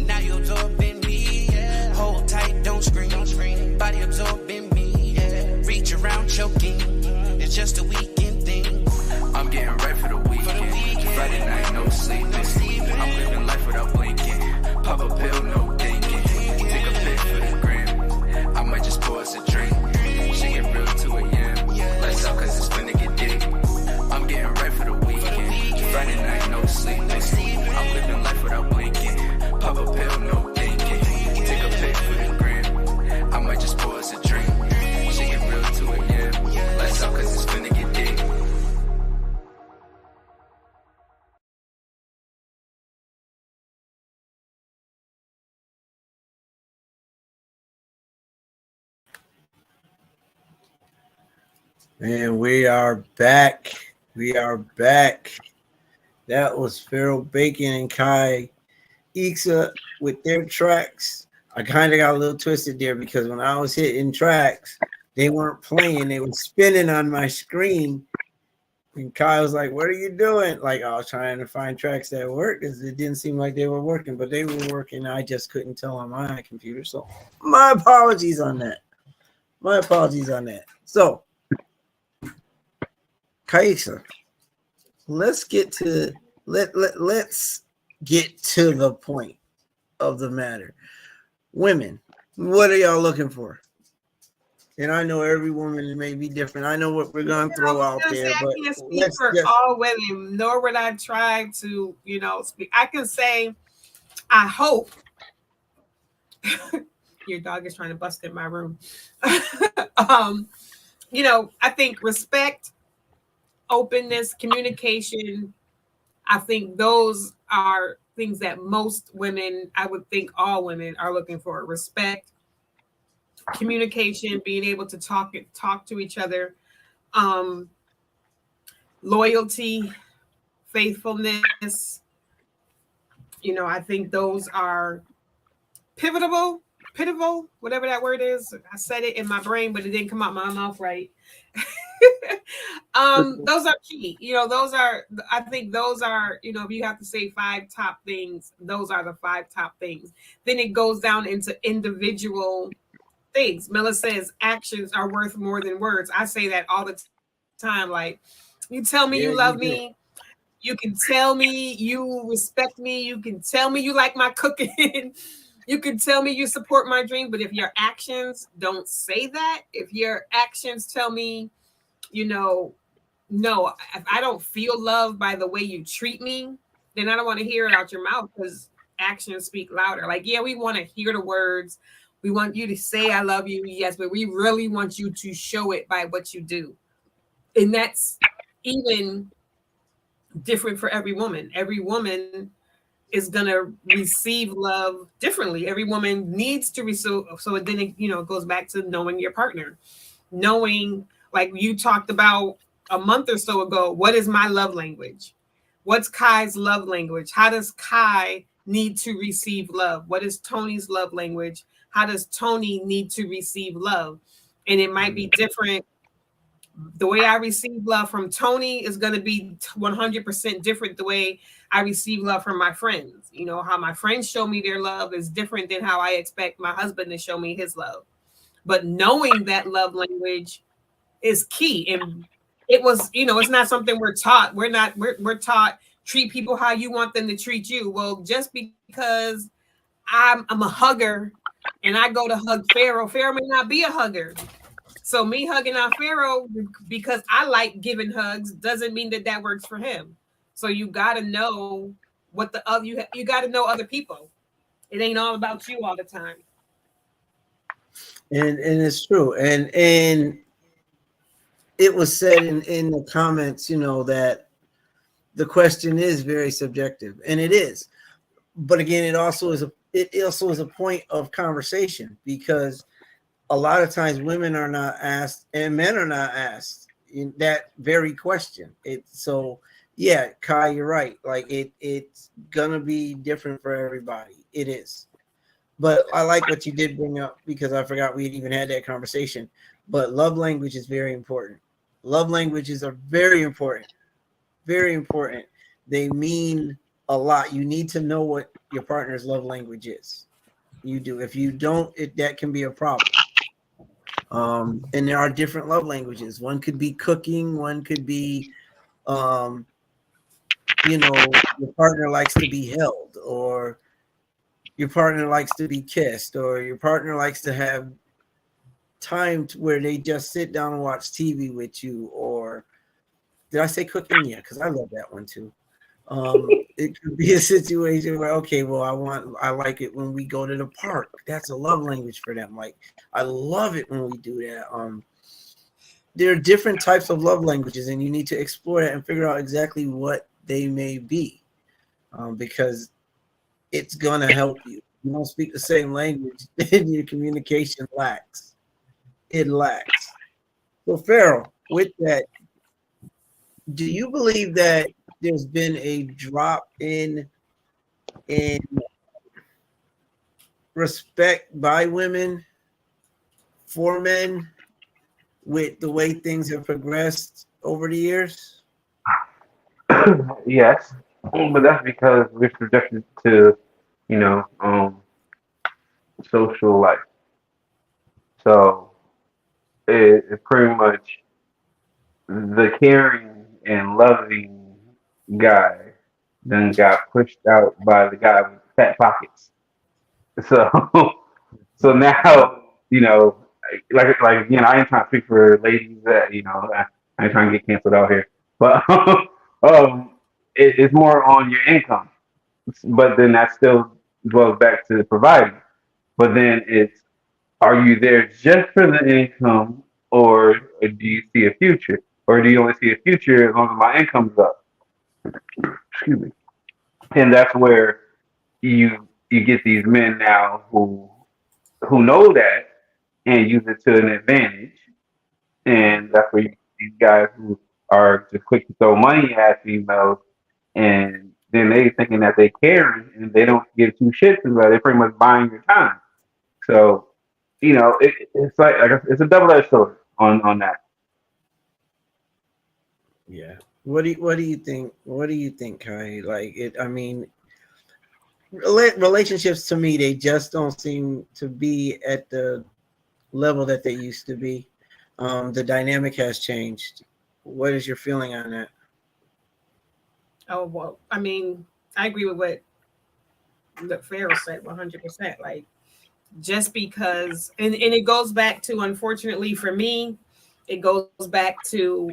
now you're absorbing me. Hold tight, don't scream, body absorbing me. Reach around choking, it's just a weekend thing. I'm getting right for the weekend. Friday night, no sleeping. I'm living life without blinking. Pop a pill, no thinking. Take a pic for the gram. I might just pour us a drink. She get real to a yam. Lights out cause it's finna get deep. I'm getting right for the weekend. Friday night, no sleeping. I'm living life without blinking. Pop a pill, no thinking. Take a pic for the gram. I might just pour us a drink. She get real to a yam. Lights out cause it's finna get deep. And we are back. That was Pharaoh Bacon and Kai Ixa with their tracks. I kind of got a little twisted there because when I was hitting tracks, they weren't playing. They were spinning on my screen. And Kai was like, what are you doing? Like, I was trying to find tracks that worked because it didn't seem like they were working, but they were working. I just couldn't tell on my computer. So my apologies on that. So, Kaisa, let's get to let's get to the point of the matter. Women, what are y'all looking for? And I know every woman may be different. I know what we're gonna throw out there, but I can't speak for all women, nor would I try to, speak. I can say, I hope. Your dog is trying to bust in my room. I think respect, openness, communication, I think those are things that most women, I would think all women are looking for. Respect, communication, being able to talk to each other, loyalty, faithfulness. I think those are pivotal, whatever that word is. I said it in my brain, but it didn't come out my mouth right. Those are key. I think those are, if you have to say 5 top things, those are the 5 top things. Then it goes down into individual things. Miller says actions are worth more than words. I say that all the time. Like, you tell me you love me. You can tell me you respect me. You can tell me you like my cooking. You can tell me you support my dream. But if your actions don't say that, if your actions tell me, no, if I don't feel loved by the way you treat me, then I don't want to hear it out your mouth, because actions speak louder. Like, yeah, we want to hear the words. We want you to say, I love you. Yes, but we really want you to show it by what you do. And that's even different for every woman. Every woman is gonna receive love differently. Every woman needs to receive. So then it goes back to knowing your partner, knowing, like you talked about a month or so ago. What is my love language? What's Kai's love language? How does Kai need to receive love? What is Tony's love language? How does Tony need to receive love? And it might be different. The way I receive love from Tony is going to be 100% different the way I receive love from my friends. You know, how my friends show me their love is different than how I expect my husband to show me his love. But knowing that love language is key. And it was, it's not something we're taught. We're taught treat people how you want them to treat you. Well, just because I'm a hugger and I go to hug Pharaoh may not be a hugger. So me hugging out Pharaoh because I like giving hugs doesn't mean that works for him. So you got to know what the other you got to know other people. It ain't all about you all the time. And it's true. And it was said in the comments, that the question is very subjective, and it is. But again, it also is a point of conversation, because a lot of times women are not asked and men are not asked in that very question. Yeah, Kai, you're right. Like it's gonna be different for everybody. It is. But I like what you did bring up, because I forgot we had even had that conversation. But love language is very important. Love languages are very important. Very important. They mean a lot. You need to know what your partner's love language is. You do. If you don't, that can be a problem. And there are different love languages. One could be cooking. One could be, your partner likes to be held, or your partner likes to be kissed, or your partner likes to have time where they just sit down and watch TV with you. Or did I say cooking? Yeah, because I love that one too. It could be a situation where, okay, well, I like it when we go to the park. That's a love language for them. Like, I love it when we do that. There are different types of love languages, and you need to explore that and figure out exactly what they may be, because it's gonna help you. You don't speak the same language, then your communication lacks. It lacks. So, Pharaoh, with that, do you believe that there's been a drop in respect by women for men with the way things have progressed over the years? Yes, but that's because we're subjected to, social life. So it pretty much, the caring and loving guy then got pushed out by the guy with fat pockets. So so now, like again, I ain't trying to speak for ladies that, I ain't trying to get canceled out here. But it's more on your income. But then that still dwells back to providing. But then it's, are you there just for the income, or do you see a future? Or do you only see a future as long as my income's up? Excuse me. And that's where you get these men now who know that and use it to an advantage. And that's where you get these guys who are just quick to throw money at females, and then they thinking that they caring, and they don't give two shits about it. They're pretty much buying your time. So, it's like it's a double-edged sword on that. Yeah. What do you think? What do you think, Kai? Like it. I mean, relationships to me, they just don't seem to be at the level that they used to be. The dynamic has changed. What is your feeling on that? Oh, well, I mean, I agree with what Pharaoh said 100%. Like, just because, and it goes back to, unfortunately for me, it goes back to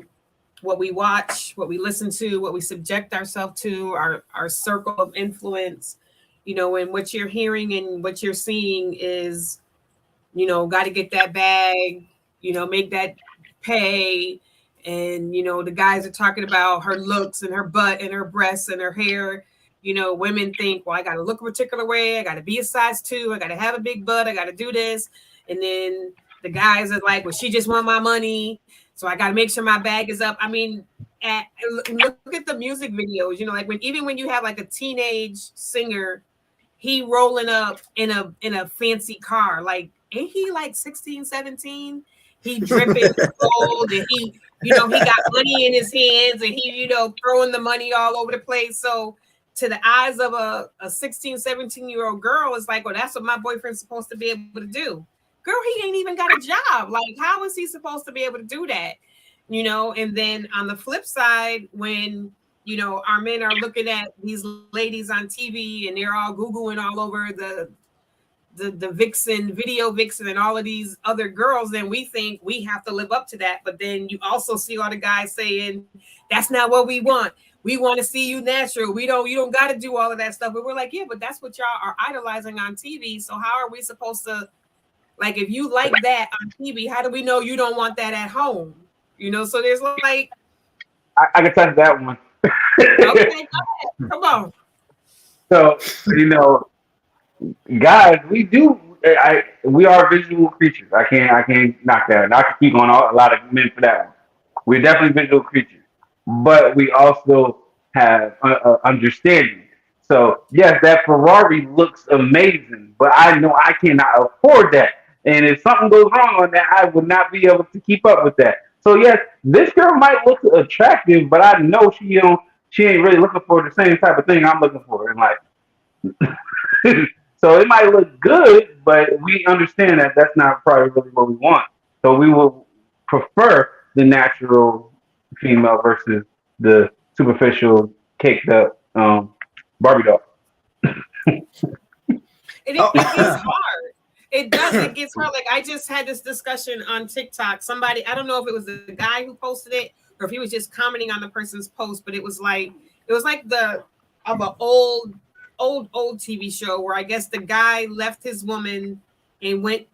what we watch, what we listen to, what we subject ourselves to, our circle of influence, and what you're hearing and what you're seeing is, got to get that bag, make that pay. And, the guys are talking about her looks and her butt and her breasts and her hair, women think, well, I got to look a particular way. I got to be a size 2. I got to have a big butt. I got to do this. And then the guys are like, well, she just want my money. So I got to make sure my bag is up. I mean, look at the music videos, like even when you have like a teenage singer, he rolling up in a fancy car, like, ain't he like 16, 17? He dripping gold, and he got money in his hands, and he, throwing the money all over the place. So to the eyes of a 16, 17-year-old girl, it's like, well, that's what my boyfriend's supposed to be able to do. Girl, he ain't even got a job. Like, how is he supposed to be able to do that? And then on the flip side, when our men are looking at these ladies on TV and they're all Googling all over the vixen, video vixen, and all of these other girls, then we think we have to live up to that. But then you also see all the guys saying, that's not what we want. We want to see you natural. You don't got to do all of that stuff. But we're like, yeah, but that's what y'all are idolizing on TV. So how are we supposed to, like, if you like that on TV, how do we know you don't want that at home? So there's like, I can touch that one. Okay, go ahead. Come on. So, guys, we are visual creatures. I can't knock that. I can keep on a lot of men for that one. We're definitely visual creatures, but we also have understanding. So yes, that Ferrari looks amazing, but I know I cannot afford that. And if something goes wrong on that, I would not be able to keep up with that. So yes, this girl might look attractive, but I know she ain't really looking for the same type of thing I'm looking for in life. So it might look good, but we understand that that's not probably really what we want. So we will prefer the natural female versus the superficial, caked up Barbie doll. It gets hard. It does. It gets hard. Like, I just had this discussion on TikTok. Somebody, I don't know if it was the guy who posted it or if he was just commenting on the person's post, but it was like an old TV show where I guess the guy left his woman and went.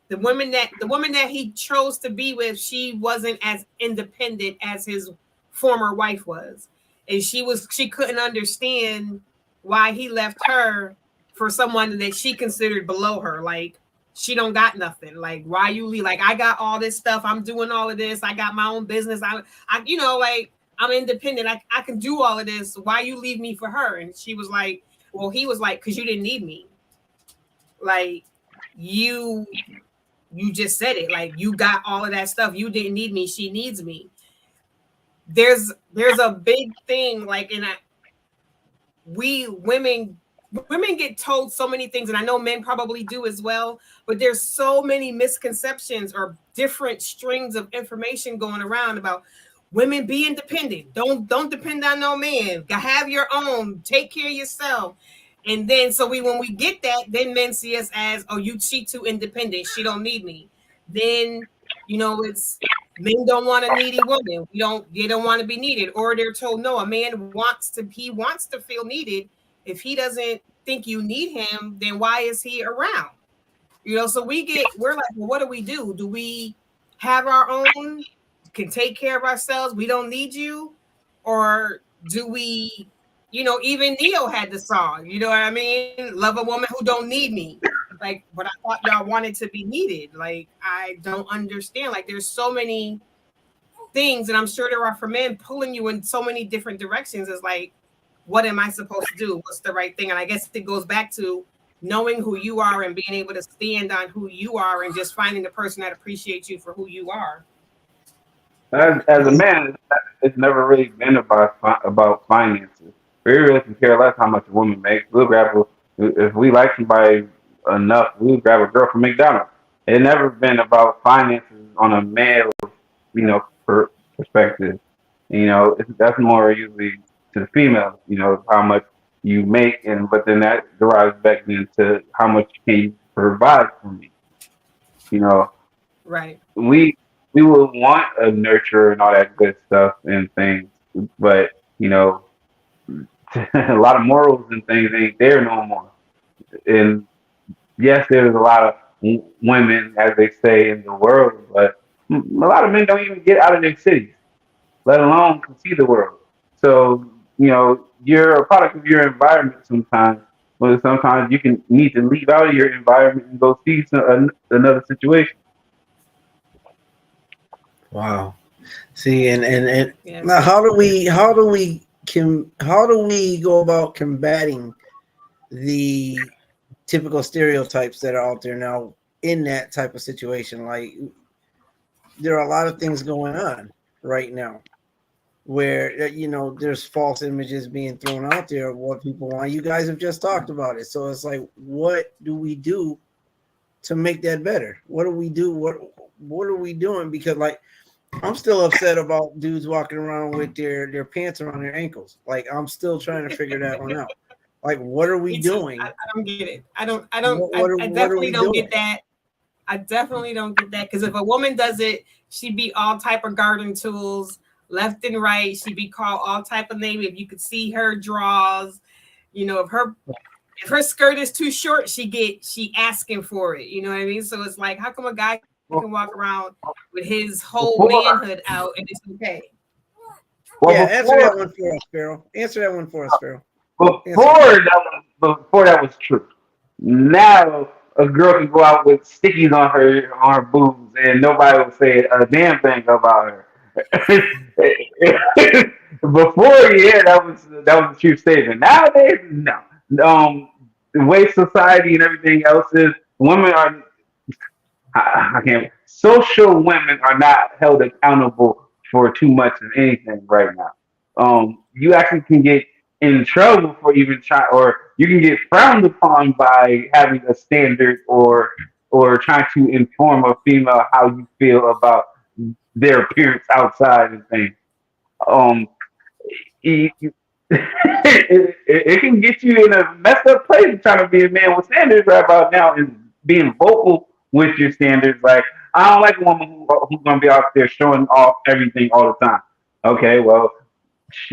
The woman that he chose to be with, she wasn't as independent as his former wife was, and she couldn't understand why he left her for someone that she considered below her. Like, she don't got nothing. Like, why you leave? Like, I got all this stuff. I'm doing all of this. I got my own business. I like, I'm independent. I can do all of this. Why you leave me for her? And she was like, well, he was like, because you didn't need me. Like, you just said it. Like, you got all of that stuff. You didn't need me. She needs me. There's a big thing, like, women get told so many things, and I know men probably do as well, but there's so many misconceptions or different strings of information going around about women be independent. Don't depend on no man. Have your own. Take care of yourself. And then when we get that, then men see us as, oh, she too independent. She don't need me. Then, it's men don't want a needy woman. They don't want to be needed, or they're told, no, a man wants to feel needed. If he doesn't think you need him, then why is he around? So we're like, well, what do? Do we have our own, can take care of ourselves? We don't need you? Or do we, even Neo had the song, you know what I mean? Love a woman who don't need me. Like, but I thought y'all wanted to be needed. Like, I don't understand. Like, there's so many things, and I'm sure there are for men pulling you in so many different directions. It's like, what am I supposed to do? What's the right thing? And I guess it goes back to knowing who you are and being able to stand on who you are and just finding the person that appreciates you for who you are. As a man, it's never really been about finances. We really can care less how much a woman makes. If we like somebody enough, we'll grab a girl from McDonald's. It's never been about finances on a male, perspective. That's more usually to the female, how much you make, but then that derives back into how much can you provide for me. Right. We will want a nurture and all that good stuff and things, but a lot of morals and things ain't there no more. And yes, there's a lot of women, as they say, in the world, but a lot of men don't even get out of their cities, let alone see the world. So you're a product of your environment sometimes. But sometimes you can need to leave out of your environment and go see another situation. Wow. See, and Yes. now how do we go about combating the typical stereotypes that are out there now in that type of situation? Like, there are a lot of things going on right now where there's false images being thrown out there of what people want. You guys have just talked about it, so it's like, what do we do to make that better? What do we do? What are we doing? Because, like, I'm still upset about dudes walking around with their pants around their ankles. Like, I'm still trying to figure that one out. Like, what are we Me too. doing? I don't get it. I What are definitely we don't doing? get that. I definitely don't get that, because if a woman does it, she'd be all type of garden tools left and right. She'd be called all type of name. If you could see her draws, if her skirt is too short, she asking for it. You know what I mean? So it's like, how come a guy can walk around with his whole manhood out and it's okay? Well, Yeah, answer that one for us, Sparrow. Answer that one for us, Sparrow. Before that was true. Now a girl can go out with stickies on her boobs and nobody will say a damn thing about her. Before, yeah, that was a true statement. Nowadays, no. The way society and everything else is, women are I can't. Social women are not held accountable for too much of anything right now. You actually can get in trouble for even try, or you can get frowned upon by having a standard or trying to inform a female how you feel about their appearance outside and things. Um, it, it can get you in a messed up place trying to be a man with standards right about now and being vocal with your standards. Like, I don't like a woman who's going to be out there showing off everything all the time. Okay, well,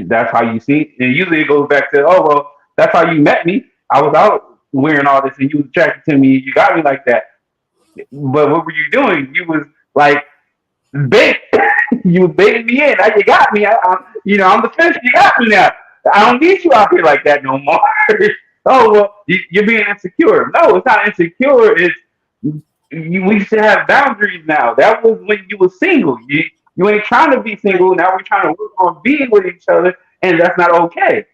that's how you see it. And usually it goes back to, oh, well, that's how you met me. I was out wearing all this and you was attracted to me. You got me like that. But what were you doing? You was like, bait. You was baiting me in. Now you got me. I'm the fish. You got me now. I don't need you out here like that no more. Oh, well, you're being insecure. No, it's not insecure. It's we should have boundaries now. That was when you were single. You ain't trying to be single. Now we're trying to work on being with each other, and that's not okay.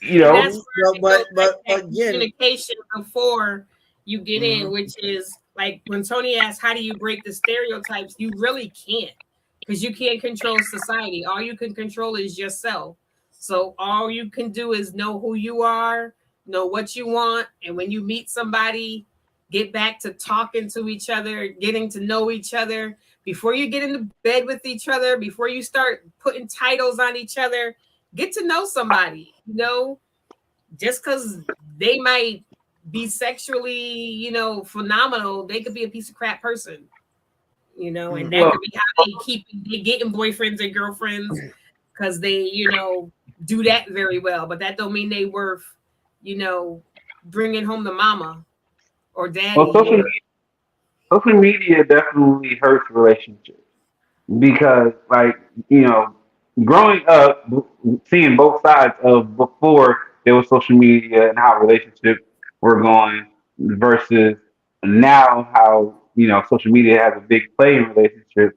You know, That's where but that again, communication before you get in, which is like when Tony asked, "How do you break the stereotypes?" You really can't, because you can't control society. All you can control is yourself. So all you can do is know who you are, know what you want, and when you meet somebody, get back to talking to each other, getting to know each other before you get into bed with each other, before you start putting titles on each other. Get to know somebody. Just because they might be sexually, phenomenal, they could be a piece of crap person. And that could be how they getting boyfriends and girlfriends, because they, do that very well. But that don't mean they worth, bringing home the mama or daddy. well, social media definitely hurts relationships because, like, growing up, seeing both sides of before there was social media and how relationships were going versus now how social media has a big play in relationships.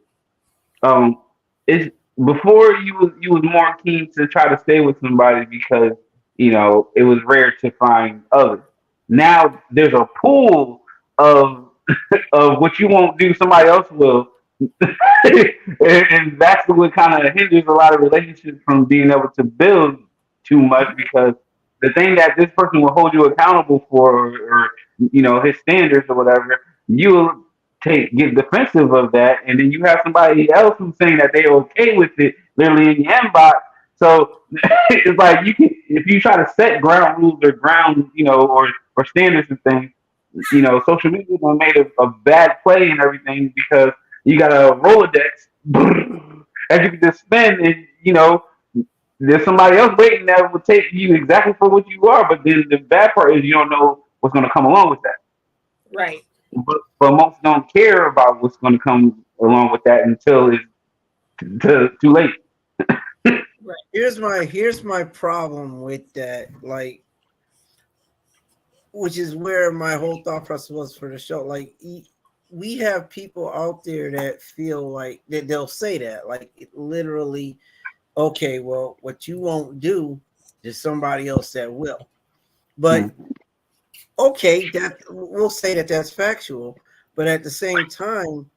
It's before you was more keen to try to stay with somebody because it was rare to find others. Now there's a pool of of what you won't do, somebody else will. And that's what kind of hinders a lot of relationships from being able to build too much because the thing that this person will hold you accountable for or his standards or whatever, you'll get defensive of that, and then you have somebody else who's saying that they're okay with it literally in your inbox. So it's like you can, if you try to set ground rules or ground or standards and things, social media made a bad play and everything because you got a Rolodex as you can just spend, and there's somebody else waiting that will take you exactly for what you are. But then the bad part is you don't know what's going to come along with that. Right. But most don't care about what's going to come along with that until it's too late. Right. here's my problem with that, like, which is where my whole thought process was for the show. Like, we have people out there that feel like that they'll say that, like, it literally, okay, well, what you won't do, there's somebody else that will. But okay, that we'll say that that's factual, but at the same time,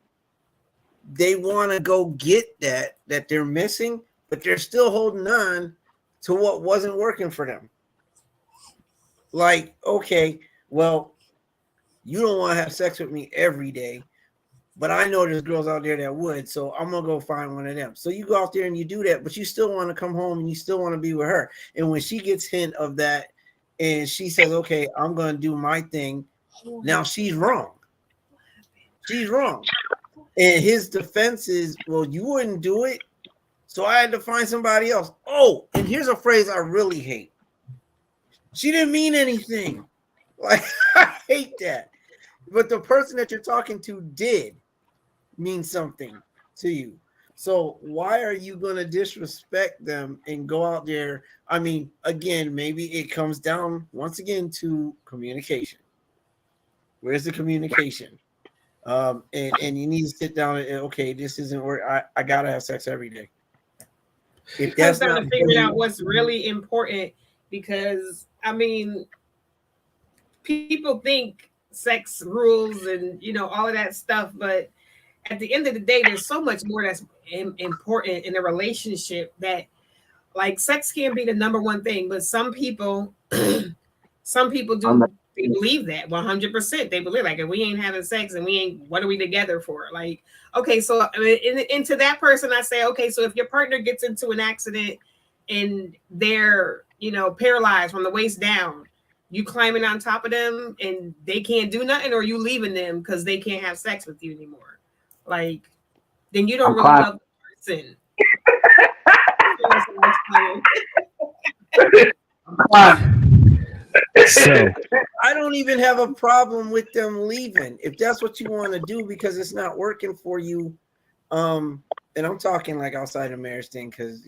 they want to go get that they're missing, but they're still holding on to what wasn't working for them. Like, okay, well, you don't want to have sex with me every day, but I know there's girls out there that would, so I'm gonna go find one of them. So you go out there and you do that, but you still want to come home and you still want to be with her. And when she gets hint of that and she says, okay, I'm gonna do my thing, now she's wrong. She's wrong. And his defense is, well, you wouldn't do it, so I had to find somebody else. Oh, and here's a phrase I really hate. She didn't mean anything. Like, I hate that. But the person that you're talking to did mean something to you. So why are you going to disrespect them and go out there? I mean, again, maybe it comes down once again to communication. Where's the communication? And you need to sit down and, okay, this isn't where I gotta have sex every day. If that's not to figure out what's really important, because I mean, people think sex rules and all of that stuff, but at the end of the day, there's so much more that's important in a relationship. That, like, sex can be the number one thing, but some people do. They believe that 100%. They believe, like, if we ain't having sex and we ain't, what are we together for? Like, okay, so into that person, I say, okay, so if your partner gets into an accident and they're, paralyzed from the waist down, you climbing on top of them and they can't do nothing, or you leaving them because they can't have sex with you anymore. Like, then you don't really love the person. So I don't even have a problem with them leaving if that's what you want to do, because it's not working for you. And I'm talking like outside of marriage thing, because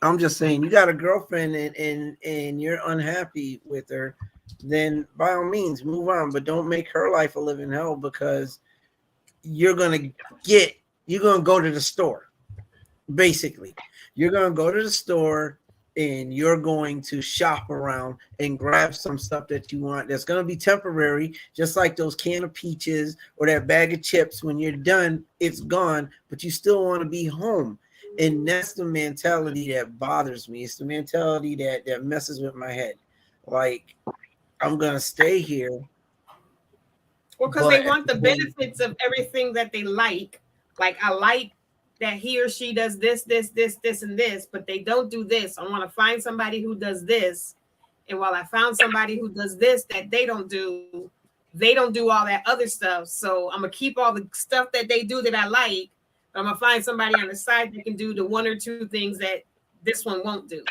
I'm just saying, you got a girlfriend and you're unhappy with her, then by all means move on, but don't make her life a living hell, because you're gonna go to the store. Basically, you're gonna go to the store and you're going to shop around and grab some stuff that you want that's going to be temporary, just like those can of peaches or that bag of chips. When you're done, it's gone, but you still want to be home. And that's the mentality that bothers me. It's the mentality that messes with my head. Like, I'm going to stay here. Well, because they want the benefits of everything that they like. Like, I like that he or she does this, and this, but they don't do this. I want to find somebody who does this. And while I found somebody who does this that they don't do all that other stuff. So I'm going to keep all the stuff that they do that I like. I'm going to find somebody on the side that can do the one or two things that this one won't do.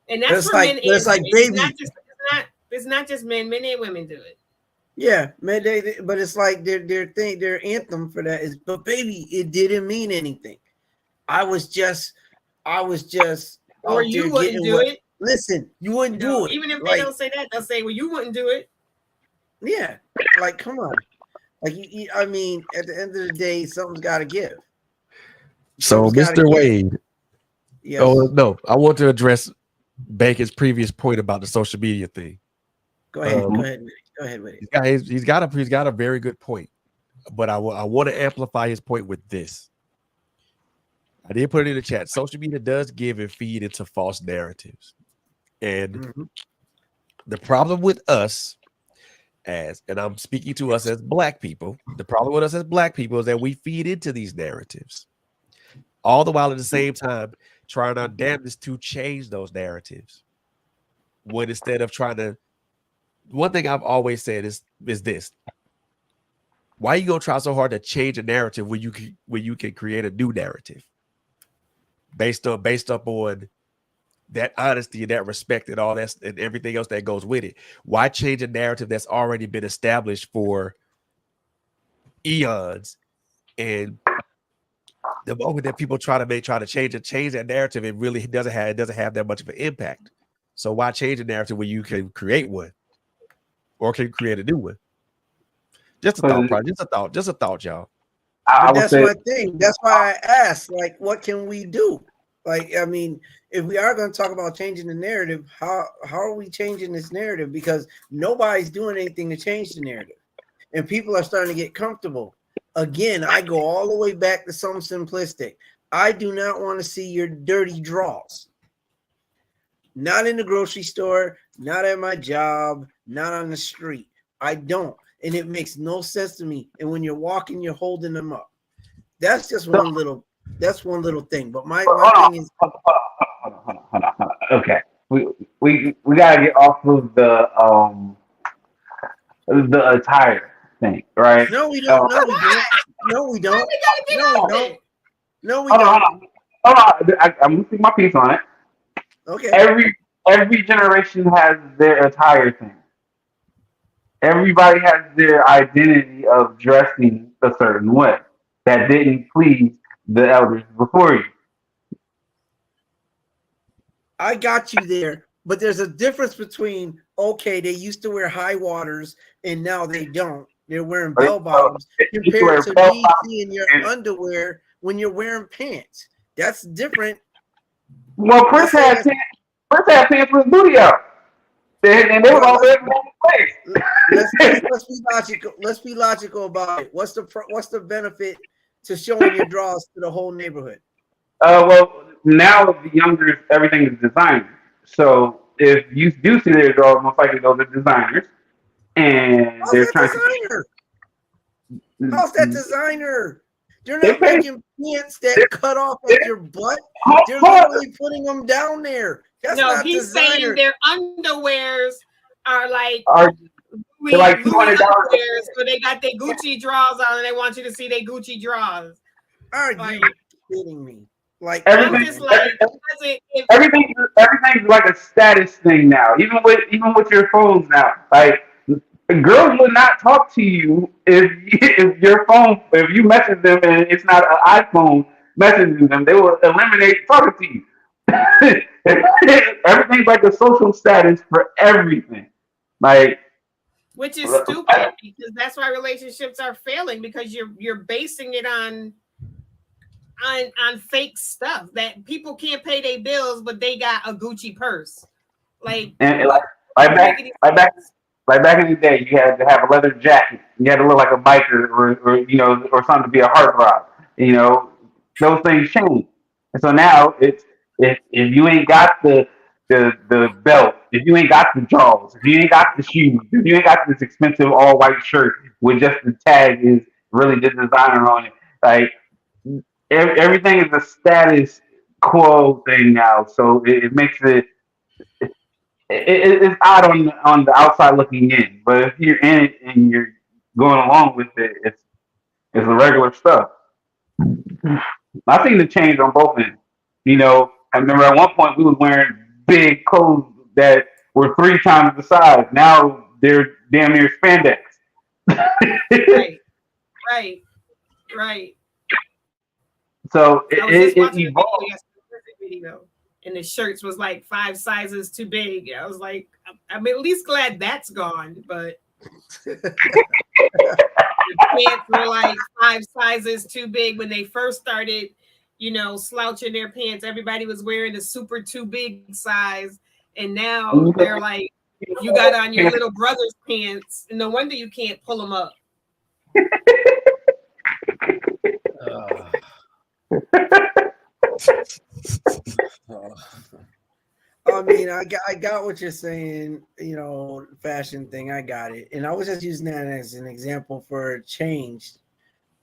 And that's for men. It's like, baby. It's not just men and women do it. Yeah, man, but it's like their anthem for that is, but baby, it didn't mean anything. I was just or you wouldn't do it. Listen, you wouldn't do it. Even if they don't say that, they'll say, well, you wouldn't do it. Yeah, like, come on. Like, I mean, at the end of the day, something's got to give. So, Mr. Wade. Yes. Oh, no, I want to address Bacon's previous point about the social media thing. Go ahead. Go ahead with it. He's got a very good point, but I want to amplify his point with this. I did put it in the chat. Social media does give and feed into false narratives, and the problem with us, and I'm speaking to us as Black people, the problem with us as Black people is that we feed into these narratives, all the while at the same time trying our damnedest to change those narratives. When instead of trying to, one thing I've always said is this: why are you gonna try so hard to change a narrative when you can create a new narrative based up on that honesty and that respect and all that and everything else that goes with it? Why change a narrative that's already been established for eons and the moment that people try to change that narrative, it really doesn't have that much of an impact. So why change a narrative when you can create one, or can create a new one? Just a thought, just a thought, y'all. But that's my thing. That's why I asked, like, what can we do? Like, I mean, if we are going to talk about changing the narrative, how are we changing this narrative? Because nobody's doing anything to change the narrative, and people are starting to get comfortable. Again, I go all the way back to something simplistic. I do not want to see your dirty drawers. Not in the grocery store, not at my job, not on the street. I don't. And it makes no sense to me. And when you're walking, you're holding them up. That's just one little thing. But my thing is, hold on. Okay. We gotta get off of the attire thing, right? No, we don't. No, we don't. Hold on. I'm gonna see my piece on it. Okay. Every generation has their attire thing. Everybody has their identity of dressing a certain way that didn't please the elders before you. I got you there, but there's a difference between, okay, they used to wear high waters and now they don't. They're wearing bell bottoms compared to me seeing your underwear when you're wearing pants. That's different. Well, Prince had pants with his booty out. And they were all in place. Let's be logical. Let's be logical about it. What's the benefit to showing your drawers to the whole neighborhood? Well, now the younger, everything is designed. So if you do see their drawers, most likely those are designers, and How's they're that trying designer? How's that designer? They're not making pants that cut off at your butt. They're literally putting them down there. That's no, not he's designer. saying their underwears are like they're like $200. So they got their Gucci drawers on, and they want you to see their Gucci drawers. Are Like, you kidding me? Like everything's like a status thing now. Even with your phones now, like girls would not talk to you if your phone, if you message them and it's not an iPhone messaging them, they will eliminate talking to you. Everything's like a social status for everything, like, which is stupid because that's why relationships are failing, because you're basing it on fake stuff that people can't pay their bills, but they got a Gucci purse. Like back in the day, you had to have a leather jacket. You had to look like a biker or something to be a heartthrob. Those things change, and so now it's. If you ain't got the belt, if you ain't got the drawers, if you ain't got the shoes, if you ain't got this expensive all white shirt with just the tag is really the designer on it, like everything is a status quo thing now. So it makes it's odd on the outside looking in, but if you're in it and you're going along with it, it's the regular stuff. I've seen the change on both ends. I remember at one point we was wearing big clothes that were 3 times the size. Now they're damn near spandex. Right. So it evolved. And the shirts was like 5 sizes too big. I was like, I'm at least glad that's gone, but the pants were like 5 sizes too big when they first started. Slouching their pants. Everybody was wearing the super too big size. And now they're like, you got on your little brother's pants. And no wonder you can't pull them up. I mean, I got what you're saying, fashion thing. I got it. And I was just using that as an example for change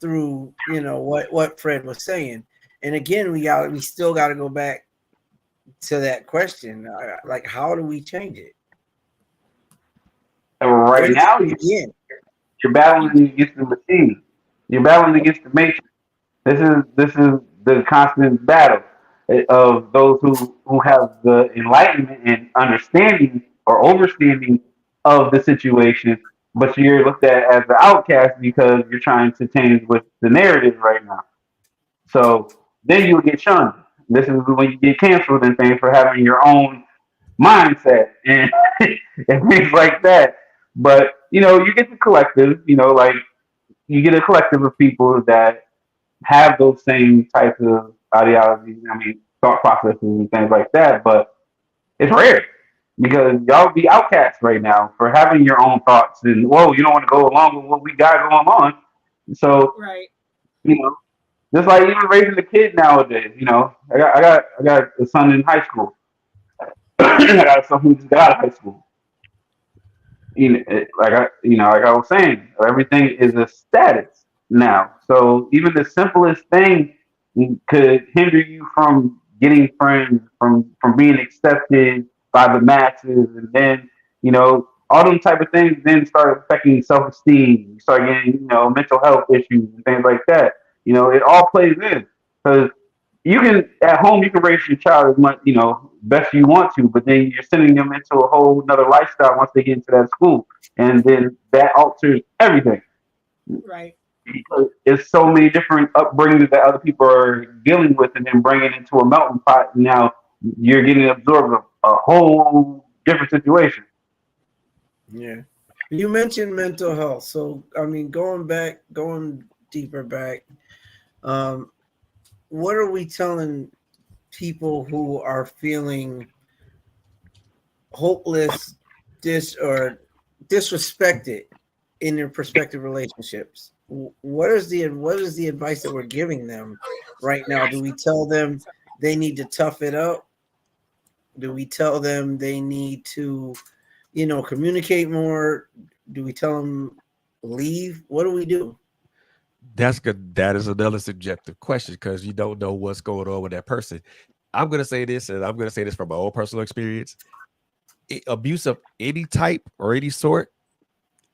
through, what Fred was saying. And again, we still got to go back to that question. Like, how do we change it? Right now, you're battling against the machine. You're battling against the matrix. This is the constant battle of those who have the enlightenment and understanding or overstanding of the situation, but you're looked at as the outcast because you're trying to change with the narrative right now. So then you would get shunned. This is when you get canceled and things for having your own mindset and and things like that. But you get the collective. Like you get a collective of people that have those same types of ideologies. I mean, thought processes and things like that. But it's rare because y'all be outcasts right now for having your own thoughts and whoa, you don't want to go along with what we got going on. So Right. you know, just like even raising a kid nowadays. I got a son in high school. I got a son who just got out of high school. Like I was saying, everything is a status now. So even the simplest thing could hinder you from getting friends, from being accepted by the masses, and then all those type of things then start affecting self esteem. You start getting mental health issues and things like that. It all plays in because you can at home you can raise your child as much best you want to, but then you're sending them into a whole another lifestyle once they get into that school, and then that alters everything Right. because it's so many different upbringings that other people are dealing with, and then bringing it into a melting pot. And now you're getting absorbed a whole different situation. Yeah. You mentioned mental health. So, I mean, going deeper back, what are we telling people who are feeling hopeless, or disrespected in their prospective relationships? What is the advice that we're giving them right now? Do we tell them they need to tough it up? Do we tell them they need to, communicate more? Do we tell them leave? What do we do? That's good. That is another subjective question because you don't know what's going on with that person. I'm going to say this, and I'm going to say this from my own personal experience. Abuse of any type or any sort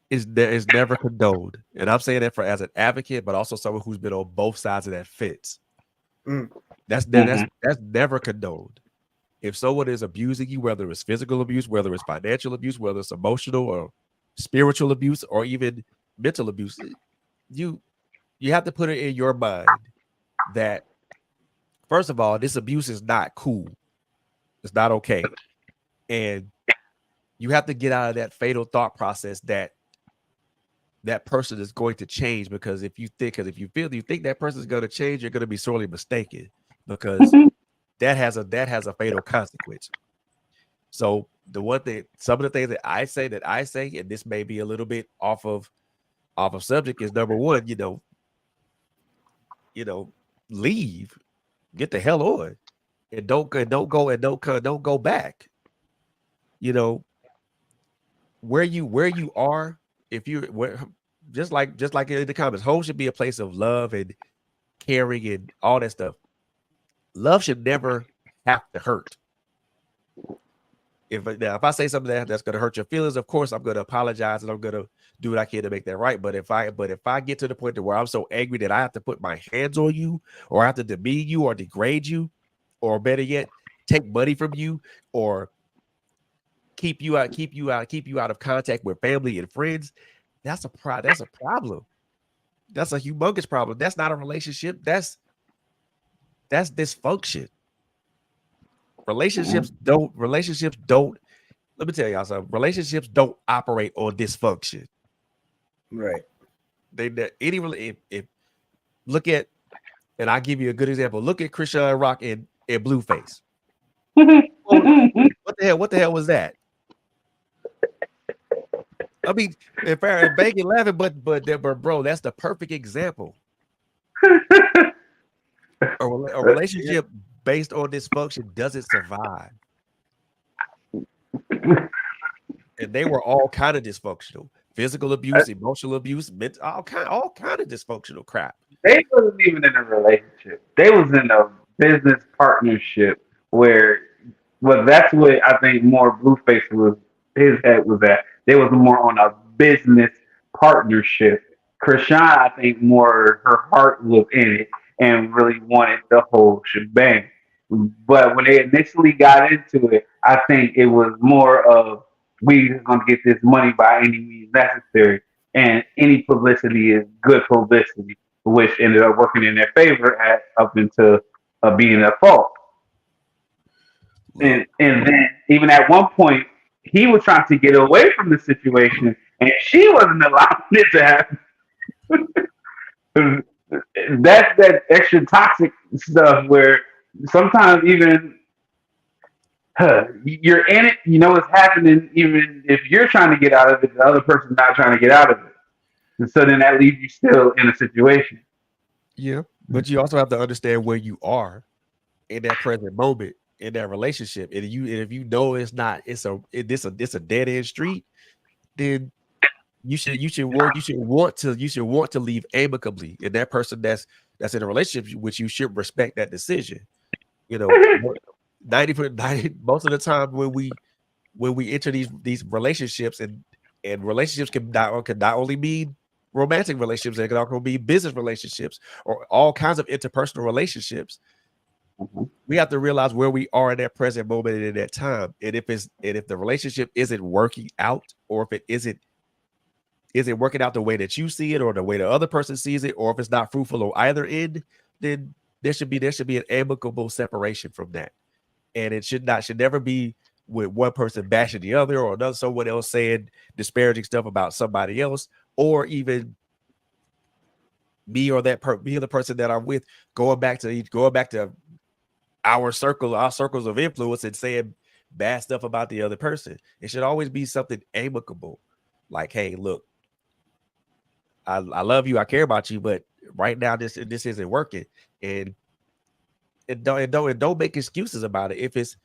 is never condoned. And I'm saying that as an advocate, but also someone who's been on both sides of that fence. That's never condoned. If someone is abusing you, whether it's physical abuse, whether it's financial abuse, whether it's emotional or spiritual abuse, or even mental abuse, you have to put it in your mind that, first of all, this abuse is not cool. It's not okay. And you have to get out of that fatal thought process that that person is going to change, because if you think that person is going to change, you're going to be sorely mistaken, because that has a fatal consequence. So some of the things that I say, and this may be a little bit off of subject, is number one, leave, get the hell on, and don't go back. Where you are, just like in the comments, home should be a place of love and caring and all that stuff. Love should never have to hurt. If I say something that's going to hurt your feelings, of course I'm going to apologize and I'm going to do what I can to make that right. But if I get to the point where I'm so angry that I have to put my hands on you, or I have to demean you or degrade you, or better yet, take money from you, or keep you out of contact with family and friends, that's a problem. That's a humongous problem. That's not a relationship. That's dysfunction. Relationships don't. Let me tell y'all something. Relationships don't operate on dysfunction. Right. If look at, and I'll give you a good example. Look at Christian Rock and Blueface. What the hell was that? I mean, if I'm begging laughing, but bro, that's the perfect example. A relationship based on dysfunction doesn't survive. And they were all kind of dysfunctional. Physical abuse, emotional abuse, all kind of dysfunctional crap. They wasn't even in a relationship. They was in a business partnership where, well, that's what I think more Blueface was. His head was at. They was more on a business partnership. Krishan, I think, more her heart was in it and really wanted the whole shebang. But when they initially got into it, I think it was more of, we just gonna get this money by any means necessary, and any publicity is good publicity. which ended up working in their favor up into being at fault. And then even at one point, he was trying to get away from the situation, and she wasn't allowing it to happen. That's that extra toxic stuff where sometimes even you're in it, you know what's happening, even if you're trying to get out of it, the other person's not trying to get out of it. And so then that leaves you still in a situation. Yeah, but you also have to understand where you are in that present moment in that relationship. And if you know it's a dead end street, then you should want to leave amicably. And that person that's in a relationship with you should respect that decision. You know, 90 most of the time when we enter these relationships, and relationships can not only mean romantic relationships, they can also be business relationships or all kinds of interpersonal relationships. We have to realize where we are in that present moment and in that time, and if the relationship isn't working out, or if it isn't working out the way that you see it or the way the other person sees it, or if it's not fruitful on either end, then there should be an amicable separation from that. And it should never be with one person bashing the other, or someone else saying disparaging stuff about somebody else, or even me or the person that I'm with going back to our circles of influence and saying bad stuff about the other person. It should always be something amicable, like, hey, look, I love you, I care about you, but right now this isn't working, and don't make excuses about it. If it's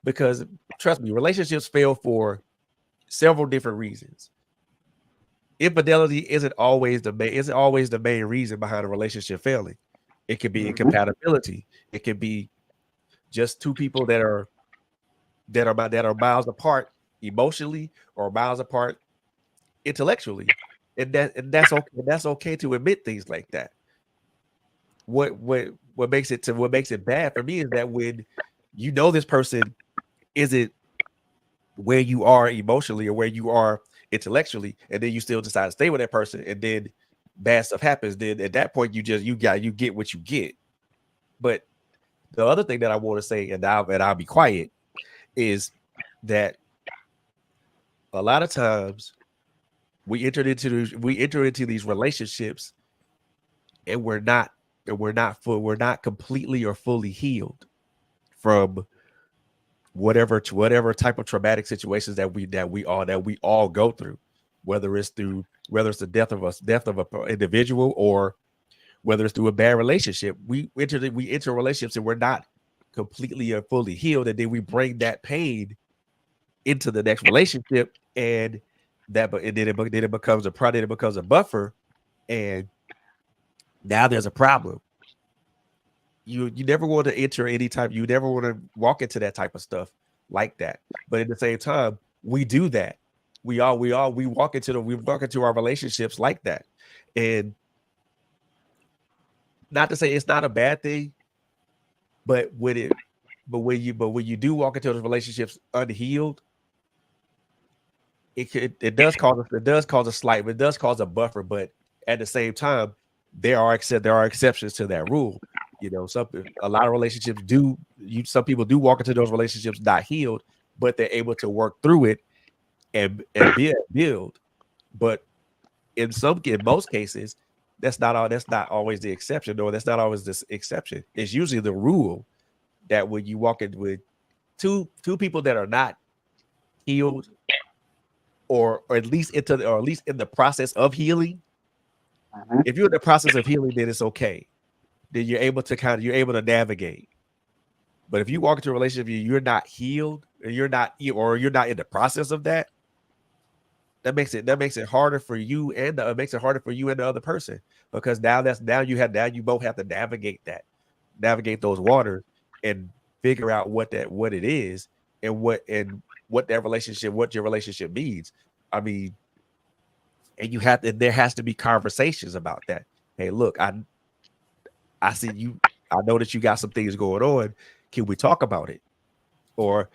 because, trust me, relationships fail for several different reasons. Infidelity isn't always the main reason behind a relationship failing. It could be incompatibility. It could be just two people that are miles apart emotionally, or miles apart intellectually, and that's okay. That's okay to admit things like that. What makes it bad for me is that when you know this person isn't where you are emotionally or where you are intellectually, and then you still decide to stay with that person, and then bad stuff happens, then at that point you get what you get. But the other thing that I want to say, and I'll be quiet, is that a lot of times we enter into these relationships, and we're not completely or fully healed from whatever type of traumatic situations that we all go through, whether it's the death of an individual, or whether it's through a bad relationship. We enter relationships and we're not completely or fully healed, and then we bring that pain into the next relationship, and then it becomes a buffer, and now there's a problem. You never want to enter you never want to walk into that type of stuff like that. But at the same time, we do that. We walk into our relationships like that. And not to say it's not a bad thing, but when you do walk into those relationships unhealed, it does cause a buffer. But at the same time, there are exceptions to that rule. You know, a lot of relationships some people do walk into those relationships not healed, but they're able to work through it and build. But in most cases, that's not always the exception, or that's not always the exception. It's usually the rule that when you walk in with two people that are not healed, or at least in the process of healing. If you're in the process of healing, then it's okay. Then you're able to navigate. But if you walk into a relationship, you're not healed, or you're not in the process of that, that makes it harder for you, and it makes it harder for you and the other person, because now you both have to navigate those waters and figure out what it is, and what your relationship means. I mean, and there has to be conversations about that. Hey, look, I see you. I know that you got some things going on. Can we talk about it? Or,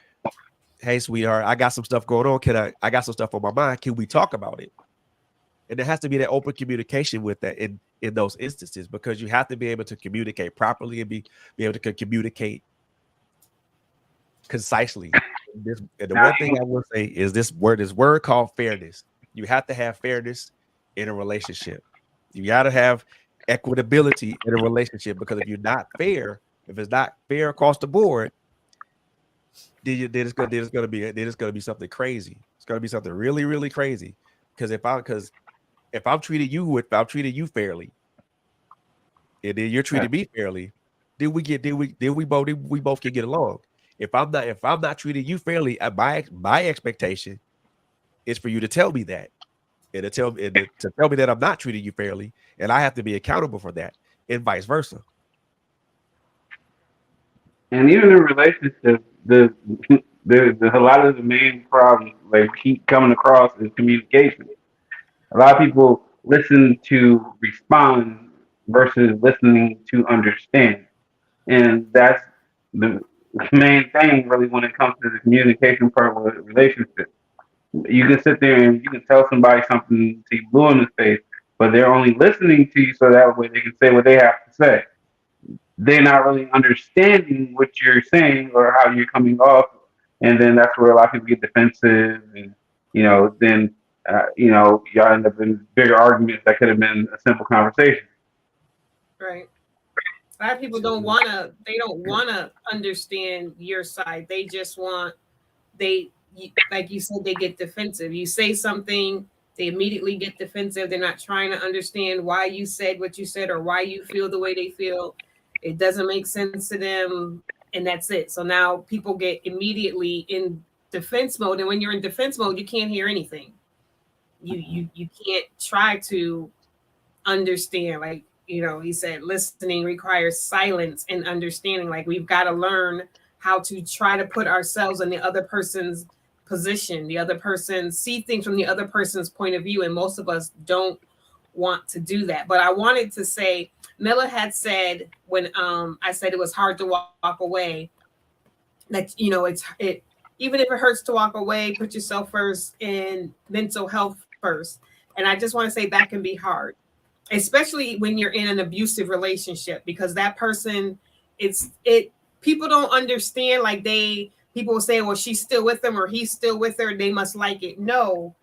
hey, sweetheart, I got some stuff going on. I got some stuff on my mind. Can we talk about it? And there has to be that open communication with that in those instances, because you have to be able to communicate properly and be able to communicate concisely. And the one thing I will say is this word called fairness. You have to have fairness in a relationship. You got to have equitability in a relationship, because if you're not fair, if it's not fair across the board, then it's going to be something crazy. It's going to be something really, really crazy. Because if I'm treating you fairly, and then you're treating me fairly, then we both can get along. If I'm not treating you fairly, my expectation is for you to tell me that, and to tell me that I'm not treating you fairly, and I have to be accountable for that, and vice versa. And even in relationships, there's a lot of the main problems like keep coming across is communication. A lot of people listen to respond versus listening to understand, and that's the main thing really when it comes to the communication part of a relationship. You can sit there and you can tell somebody something to you blue in the face, but they're only listening to you so that way they can say what they have to say. They're not really understanding what you're saying or how you're coming off, and then that's where a lot of people get defensive, and then y'all end up in bigger arguments that could have been a simple conversation. Right. A lot of people don't want to understand your side. They just want, like you said, they get defensive. You say something, they immediately get defensive. They're not trying to understand why you said what you said or why you feel the way they feel. It doesn't make sense to them, and that's it. So now people get immediately in defense mode, and when you're in defense mode, you can't hear anything. You can't try to understand. Like, he said, listening requires silence and understanding. Like, we've got to learn how to try to put ourselves in the other person's position, the other person, see things from the other person's point of view, and most of us don't want to do that. But I wanted to say, Miller had said when I said it was hard to walk away, that it even if it hurts to walk away, put yourself first and mental health first. And I just want to say that can be hard, especially when you're in an abusive relationship, because that person, people don't understand. Like, people will say, well, she's still with him or he's still with her, they must like it. No,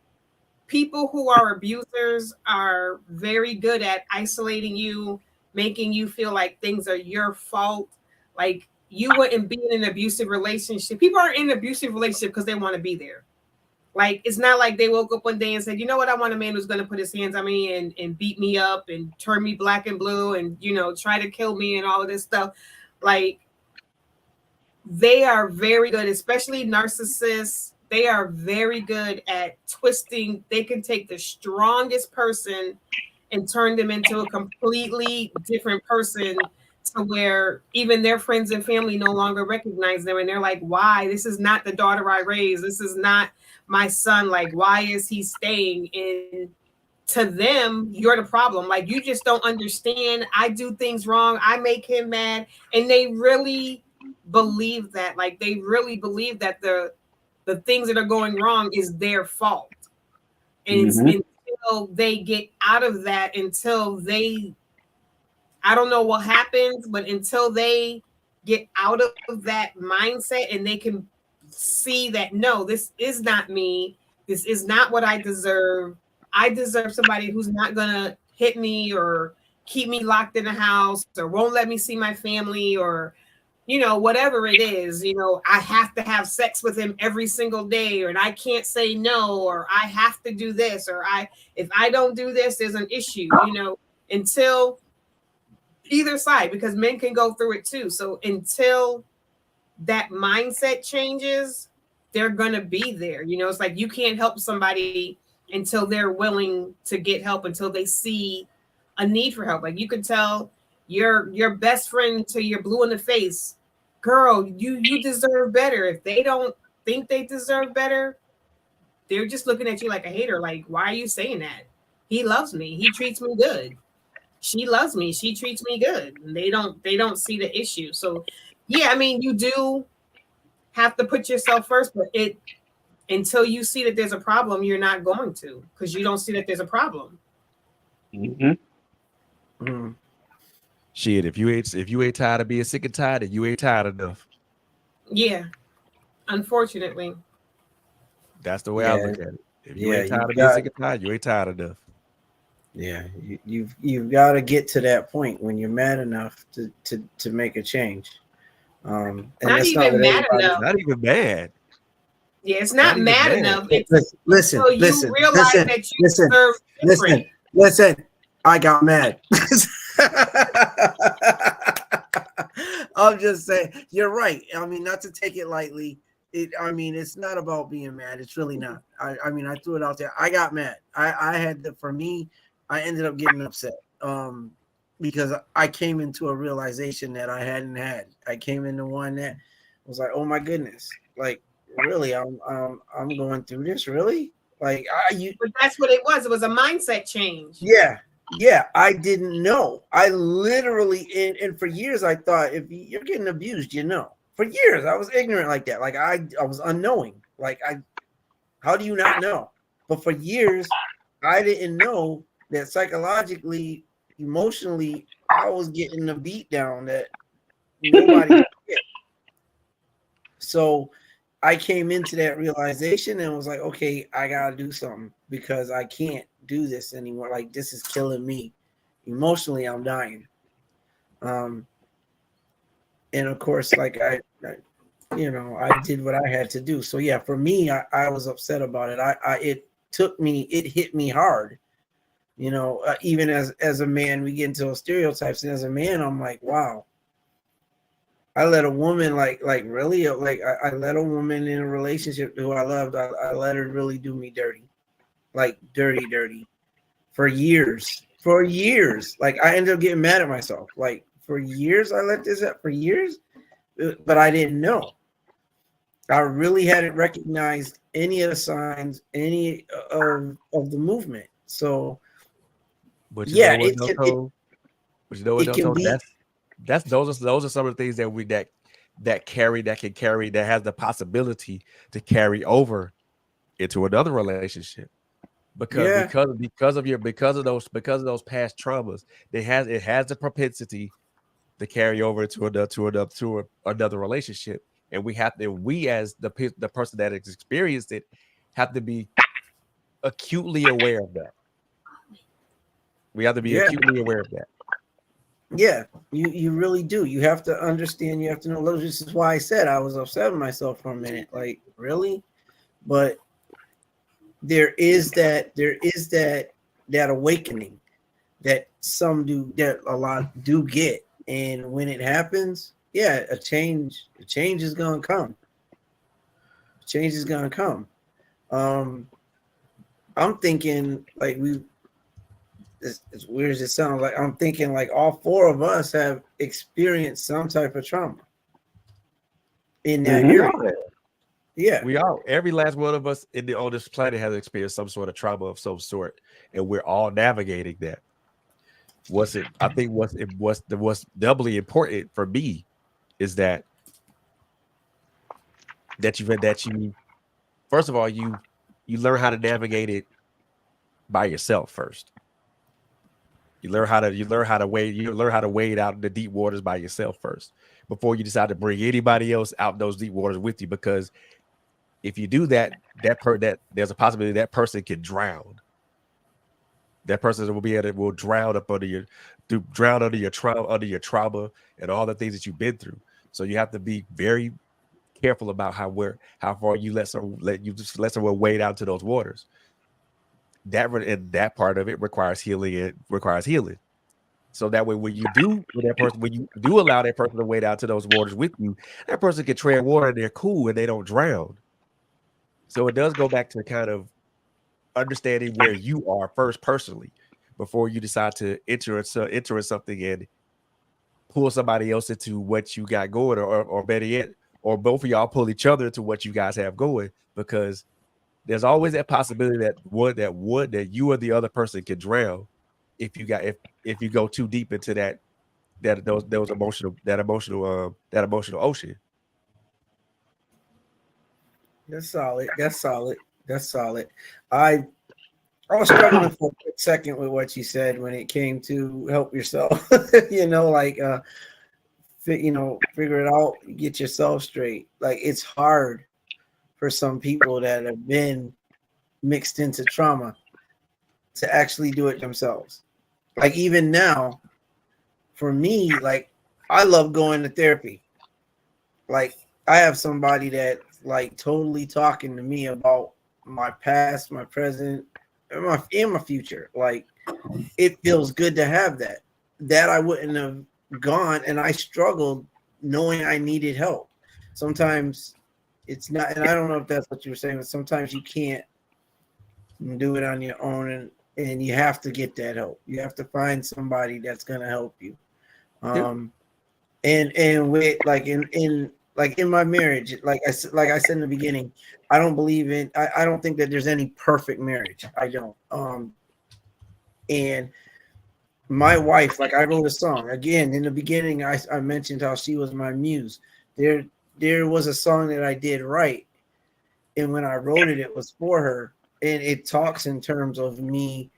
people who are abusers are very good at isolating you, making you feel like things are your fault. Like, you wouldn't be in an abusive relationship. People are in an abusive relationship because they want to be there. Like, it's not like they woke up one day and said, you know what, I want a man who's going to put his hands on me and beat me up and turn me black and blue and, try to kill me and all of this stuff. Like, they are very good, especially narcissists. They are very good at twisting. They can take the strongest person and turn them into a completely different person, to where even their friends and family no longer recognize them. And they're like, why? This is not the daughter I raised. This is not my son. Like, why is he staying? And to them, you're the problem. Like, you just don't understand. I do things wrong. I make him mad. And they really believe that. Like, they really believe that the things that are going wrong is their fault. And it's until they get out of that, I don't know what happens, but until they get out of that mindset and they can see that, no, this is not me. This is not what I deserve. I deserve somebody who's not going to hit me or keep me locked in a house or won't let me see my family or, whatever it is. I have to have sex with him every single day, or I can't say no, or I have to do this, or if I don't do this, there's an issue, until either side, because men can go through it too. So until that mindset changes, they're going to be there. It's like you can't help somebody until they're willing to get help, until they see a need for help. Like, you could tell your best friend to your blue in the face, girl, you deserve better. If they don't think they deserve better, they're just looking at you like a hater. Like, why are you saying that? He loves me. He treats me good. She loves me. She treats me good. And they don't see the issue. So yeah, I mean, you do have to put yourself first, but until you see that there's a problem, you're not going to, because you don't see that there's a problem. Shit, if you ain't tired of being sick and tired, then you ain't tired enough. Yeah, unfortunately. That's the way I Yeah. look at it. If you Yeah, ain't tired you of being got- sick and tired, you ain't tired enough. Yeah, you've got to get to that point when you're mad enough to make a change. And Not that's even what mad everybody- enough. Not even bad. Yeah, it's not even mad mad. enough. Listen, Until you listen, realize listen, that you listen, deserve different. listen. I got mad. I'm just saying, you're right. I mean, not to take it lightly. It's not about being mad. It's really not. I mean, I threw it out there. I got mad. I had to, for me, I ended up getting upset. Because I came into a realization that I hadn't had. I came into one that was like, oh my goodness, like really, I'm going through this, really? Like But that's what it was. It was a mindset change. Yeah, I didn't know. I literally, and for years, I thought if you're getting abused, you know. For years, I was ignorant like that. Like I was unknowing. Like how do you not know? But for years, I didn't know that psychologically, emotionally, I was getting the beat down that nobody could get. So I came into that realization and was like, okay, I gotta do something because I can't do this anymore. Like this is killing me. Emotionally, I'm dying. And of course, like I did what I had to do. So yeah, for me, I was upset about it. It hit me hard. Even as a man, we get into those stereotypes, and as a man, I'm like, wow. I let a woman like really like I let a woman in a relationship who I loved. I let her really do me dirty, like dirty, for years. Like I ended up getting mad at myself. Like for years, I let this up for years, but I didn't know. I really hadn't recognized any of the signs, any of the movement. So, But yeah, you know what, it can be. Those are some of the things that has the possibility to carry over into another relationship because of those past traumas. It has the propensity to carry over to another relationship, and we as the person that has experienced it have to be acutely aware of that. We have to be acutely aware of that. Yeah, you really do. You have to understand. You have to know. This is why I said I was upset with myself for a minute. Like, really? But there is that awakening that some do, that a lot do get, and when it happens, yeah, a change is gonna come. Change is gonna come. I'm thinking like as weird as it sounds, like I'm thinking like all four of us have experienced some type of trauma in that area. Yeah, We all, every last one of us on this planet has experienced some sort of trauma of some sort, and we're all navigating that. What's doubly important for me is that you first of all you learn how to navigate it by yourself first. You learn how to wade out in the deep waters by yourself first before you decide to bring anybody else out those deep waters with you. Because if you do that, there's a possibility that person can drown. That person will drown under your trauma and all the things that you've been through. So you have to be very careful about how far you let someone wade out to those waters. That part of it requires healing. It requires healing. So that way, when you do allow that person to wade out to those waters with you, that person can tread water and they're cool and they don't drown. So it does go back to kind of understanding where you are first personally before you decide to enter in something and pull somebody else into what you got going, or better yet, or both of y'all pull each other into what you guys have going, because there's always that possibility that you or the other person can drown if you go too deep into that emotional ocean. That's solid. That's solid. That's solid. I I was struggling for a quick second with what you said when it came to help yourself. Like figure it out, get yourself straight. Like it's hard for some people that have been mixed into trauma to actually do it themselves. Like even now, for me, like I love going to therapy. Like I have somebody that like totally talking to me about my past, my present, and my future. Like it feels good to have that. That I wouldn't have gone, and I struggled knowing I needed help. Sometimes it's not, and I don't know if that's what you were saying, but sometimes you can't do it on your own, and you have to get that help. You have to find somebody that's gonna help you. And with like in my marriage, like I said in the beginning, I don't believe in. I don't think that there's any perfect marriage. I don't. And my wife, like I wrote a song again in the beginning. I mentioned how she was my muse. There was a song that I did write, and when I wrote it, it was for her, and it talks in terms of me,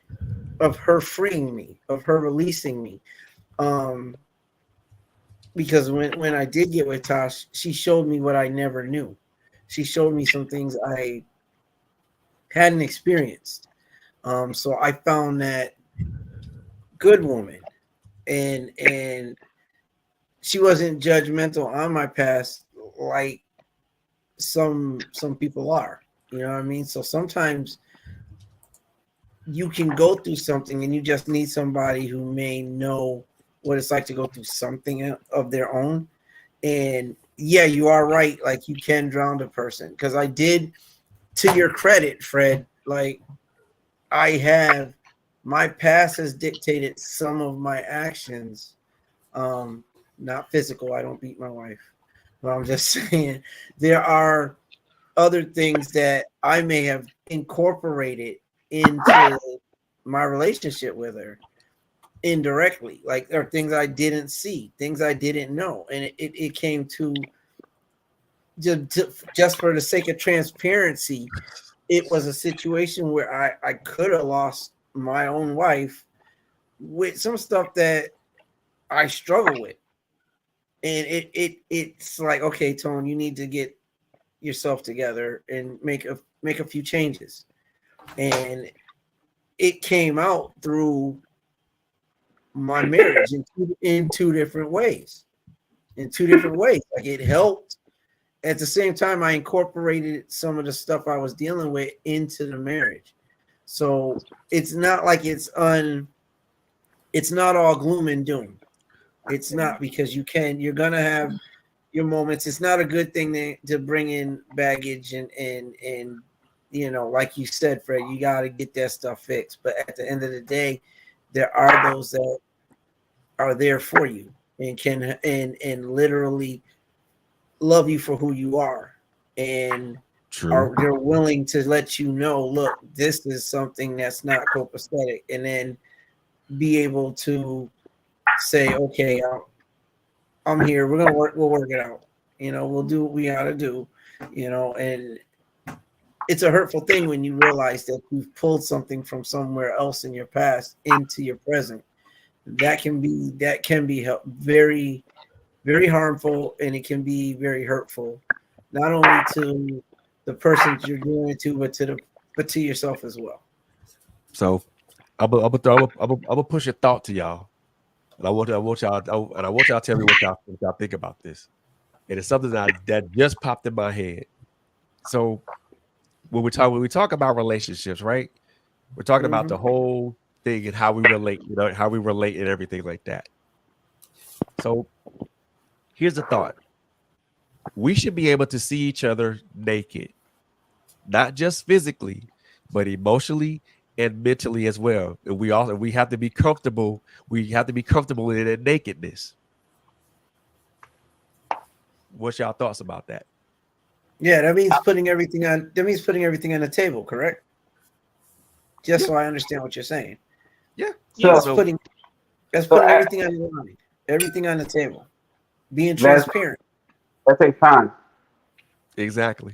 of her freeing me, of her releasing me. Because when I did get with Tosh, she showed me what I never knew. She showed me some things I hadn't experienced. So I found that good woman, and she wasn't judgmental on my past like some people are. You know what I mean? So sometimes you can go through something and you just need somebody who may know what it's like to go through something of their own. And yeah, you are right. Like you can drown a person, because I did, to your credit, Fred, like my past has dictated some of my actions. Not physical. I don't beat my wife, but I'm just saying there are other things that I may have incorporated into my relationship with her indirectly. Like there are things I didn't see, things I didn't know, and it came to just for the sake of transparency. It was a situation where I could have lost my own wife with some stuff that I struggle with, and it's like, okay, Tone, you need to get yourself together and make a few changes. And it came out through my marriage in two different ways. Like it helped. At the same time, I incorporated some of the stuff I was dealing with into the marriage. So it's not like it's not all gloom and doom. It's not, because you're gonna have your moments. It's not a good thing to bring in baggage and like you said, Fred, you got to get that stuff fixed. But at the end of the day, there are those that are there for you and can and literally love you for who you are, and they're willing to let you know, look, this is something that's not copacetic, and then be able to say, okay, I'm here. We'll work it out. We'll do what we gotta do. And it's a hurtful thing when you realize that you've pulled something from somewhere else in your past into your present. That can be very, very harmful, and it can be very hurtful, not only to the person you're doing it to, but to yourself as well. So I'm gonna push a thought to y'all, and I want y'all to tell me what y'all think about this. And it's something that just popped in my head. So when we talk about relationships, right? We're talking about the whole thing and how we relate, how we relate and everything like that. So here's the thought. We should be able to see each other naked, not just physically, but emotionally and mentally as well. And we have to be comfortable. We have to be comfortable in that nakedness. What's y'all thoughts about that? Yeah, that means putting everything on the table, correct? Just so I understand what you're saying. Yeah. That's putting everything on the line, everything on the table, being transparent. That takes time. Exactly.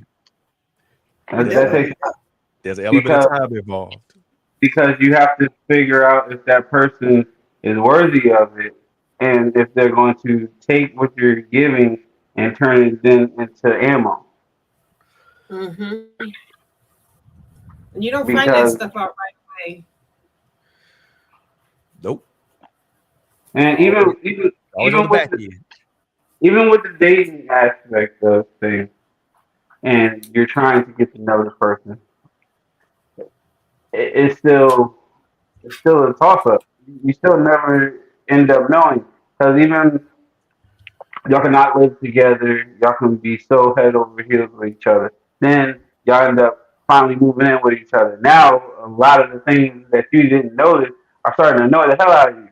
That takes There's an element because of time involved. you have to figure out if that person is worthy of it, and if they're going to take what you're giving and turn it then into ammo. Mm-hmm. You don't find that Because stuff out right away. Nope. and Always, always on the even with back end. even with the dating aspect of things, and you're trying to get to know the person, it's still a toss up. You still never end up knowing because even y'all cannot live together. Y'all can be so head over heels with each other. Then y'all end up finally moving in with each other. Now a lot of the things that you didn't notice are starting to annoy the hell out of you.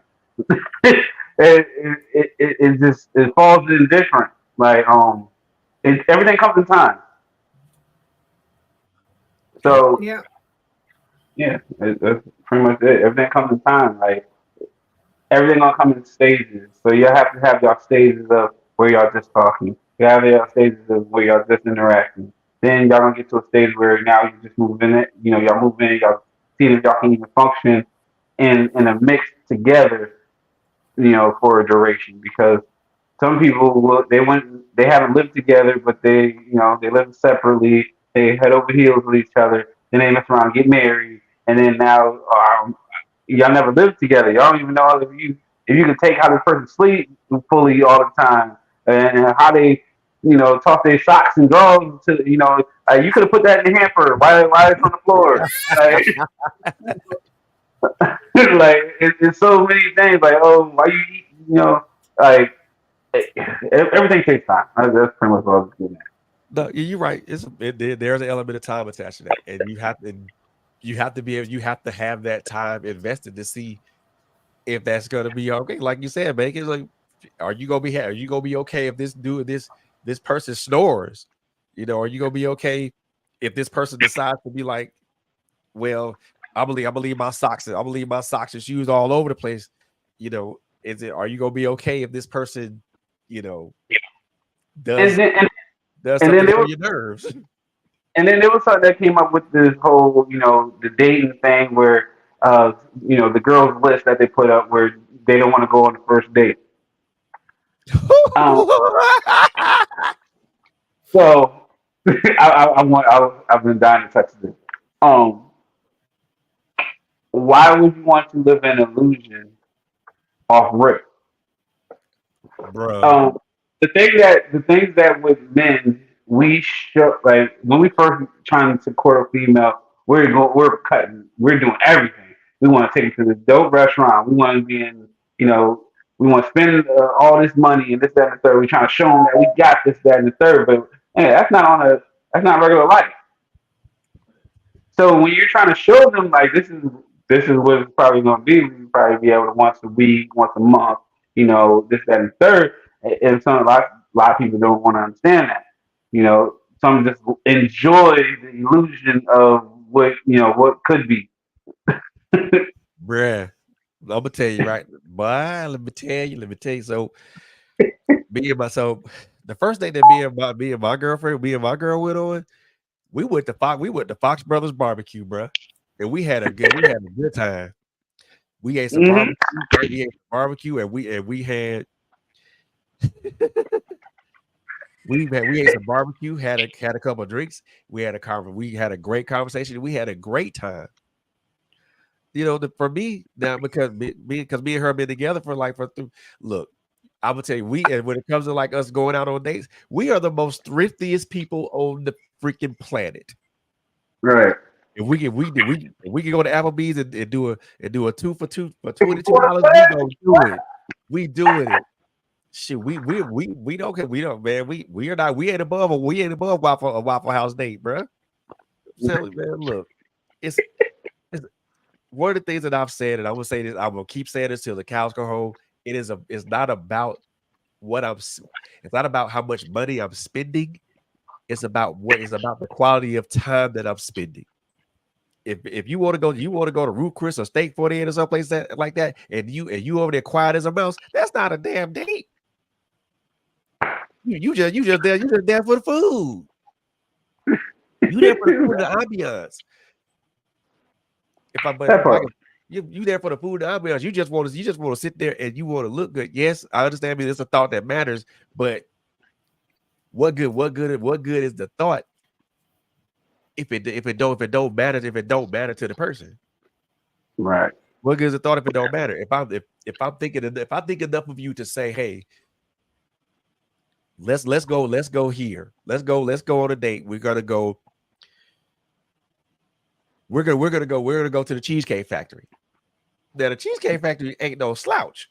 It just it falls in different. Like everything comes in time. Yep. So Yeah. yeah, that's pretty much it. Everything comes in time. Like everything gonna come in stages. So you have to have y'all stages of where y'all just talking. You have y'all stages of where y'all just interacting. Then y'all gonna get to a stage where now you just move in it. You know, y'all move in. Y'all see if y'all can even function in a mix together. You know, for a duration because some people they haven't lived together, but they live separately. They head over heels with each other. Then they mess around, get married, and then now y'all never lived together. Y'all don't even know if you can take how this person sleep fully all the time and how they toss their socks and drawers to you could have put that in the hamper. Why it's on the floor? Like, like it's so many things. Like why you eat? Like everything takes time. That's pretty much what I was getting at. No, you're right. There's an element of time attached to that, and you have to be able. You have to have that time invested to see if that's gonna be okay. Like you said, man, it's like, are you gonna be okay if this person snores? Are you gonna be okay if this person decides to be like, well, I believe my socks and shoes all over the place. Are you gonna be okay if this person, does And then does and then something there for was your nerves? and then there was something that came up with this whole the dating thing where the girls list that they put up where they don't want to go on the first date. Um, so I've been dying to touch this. Um, why would you want to live in illusion off rip? Bruh. Um, the things that with men we show like when we first trying to court a female, we're cutting, we're doing everything. We want to take them to the dope restaurant. We want to be in, we want to spend all this money and this, that, and the third. We're trying to show them that we got this, that, and the third. But that's not regular life. So when you're trying to show them like this is what it's probably going to be, we probably be able to once a week, once a month, this, that, and the third. And a lot of people don't want to understand that. Some just enjoy the illusion of what could be. Bruh. I'm gonna tell you right, boy. Let me tell you. So the first thing that me and my girlfriend, me and my girl went on, we went to Fox Brothers Barbecue, bruh. And we had a good time. We ate some Hmm. barbecue, and we had we ate some barbecue, had a couple of drinks, we had a great conversation, we had a great time. For me now, because me and her been together look, I'm gonna tell you, and when it comes to like us going out on dates, we are the most thriftiest people on the freaking planet. Right. If we can go to Applebee's and do a 2 for $2 for $22, we gonna do it. We doing it. Shit, we don't, man. We are not. We ain't above a Waffle House date, bro. I'm telling you, man. Look, it's one of the things that I've said, and I will say this. I will keep saying this till the cows go home. It's not about it's not about how much money I'm spending. It's about the quality of time that I'm spending. If you want to go to Ruth Chris or Steak 48 or someplace like that, and you over there quiet as a mouse, that's not a damn date. You just there for the food. You there for the food and the ambiance. That part. You there for the food and the ambiance. You just want to sit there and you want to look good. Yes, I understand. I mean, it's a thought that matters, but what good is the thought if it don't matter to the person? Right. What good is the thought if it don't matter? If I think enough of you to say, hey, let's go here. Let's go on a date. We're gonna go to the Cheesecake Factory. Now the Cheesecake Factory ain't no slouch.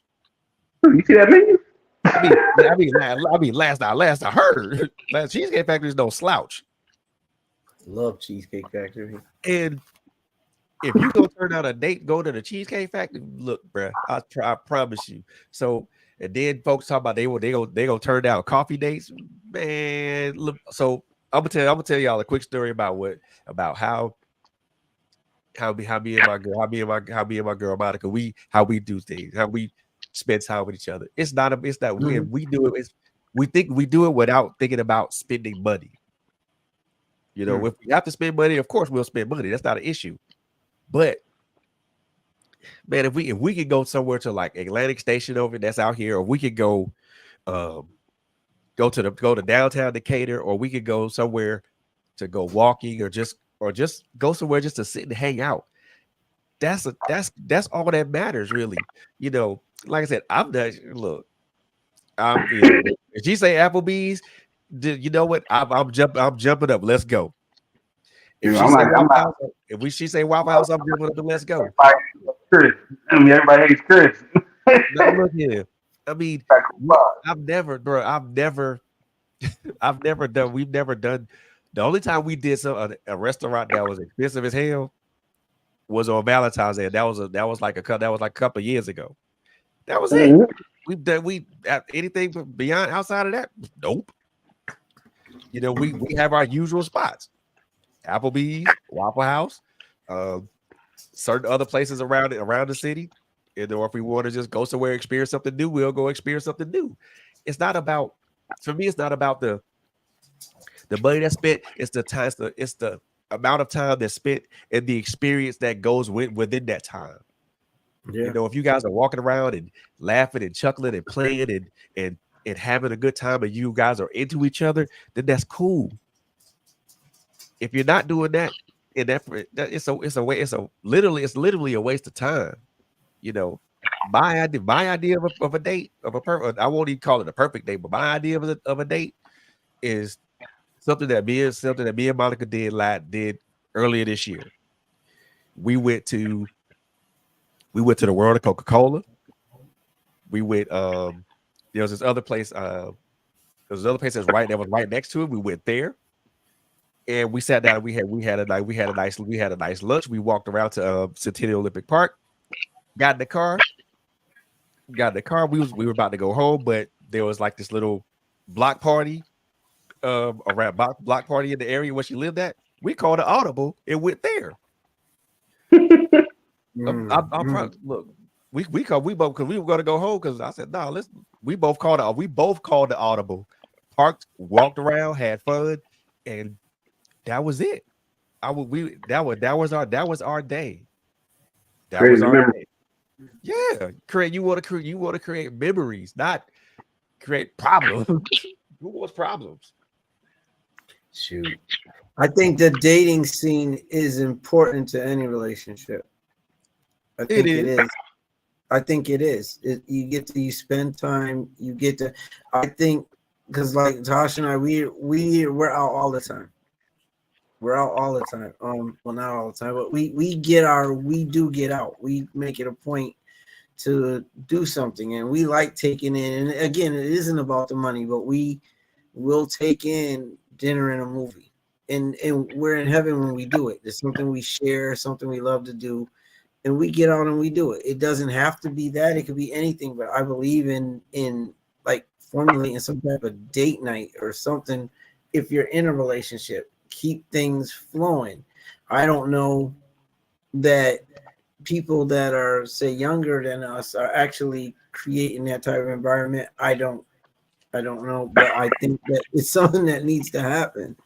You see that menu? I mean, last I heard, Cheesecake Factory is no slouch. Love Cheesecake Factory. And if you go turn out a date, go to the Cheesecake Factory. Look, bro, I promise you. So, and then folks talk about they gonna turn down coffee dates, man. Look, so I'm gonna tell y'all a quick story about how me and my girl Monica, how we do things, how we spend time with each other. We do it. We think we do it without thinking about spending money. You know, if we have to spend money, of course we'll spend money. That's not an issue. But man, if we could go somewhere to like Atlantic Station over that's out here, or we could go to downtown Decatur, or we could go somewhere to go walking, or just go somewhere just to sit and hang out. That's all that matters, really. You know, like I said, if she say Applebee's, you know what? I'm jumping up. Let's go. If she say Waffle House, I'm jumping up and let's go. Everybody hates Chris. No, look here. I mean, I've never done. We've never done. The only time we did a restaurant that was expensive as hell was on Valentine's Day. That was like a couple of years ago. That was it. We anything beyond outside of that, nope. You know, we have our usual spots: Applebee's, Waffle House, certain other places around the city. And or if we want to just go somewhere, experience something new, we'll go experience something new. It's not about, for me, it's not about the money that's spent. It's the time. It's the amount of time that's spent and the experience that goes within that time. Yeah. You know, if you guys are walking around and laughing and chuckling and playing and having a good time, and you guys are into each other, then that's cool. If you're not doing that, it's literally a waste of time. You know, my idea of a date, I won't even call it a perfect date, but my idea of a date is something that me and Monica did earlier this year. We went to the World of Coca-Cola. We went there was this other place that was right next to it. We went there and we sat down. We had a nice lunch. We walked around to Centennial Olympic Park. Got in the car. We were about to go home, but there was like this little block party around block party in the area where she lived at. We called an audible and went there. Look, we both, because we were going to go home, because I said no. We both called the audible, parked, walked around, had fun, and that was it. That was our day. That was our day. Yeah, you want to create memories, not create problems. Who wants problems? Shoot, I think the dating scene is important to any relationship. I think it is. I think it is. You spend time. You get to. I think because like Tosh and I, we're out all the time. We're out all the time. Well, not all the time, but we do get out. We make it a point to do something, and we like taking in. And again, it isn't about the money, but we will take in dinner and a movie, and we're in heaven when we do it. It's something we share, something we love to do, and we get out and we do it. It doesn't have to be that. It could be anything, but I believe in like formulating some type of date night or something. If you're in a relationship, keep things flowing. I don't know that people that are, say, younger than us are actually creating that type of environment. I don't know, but I think that it's something that needs to happen.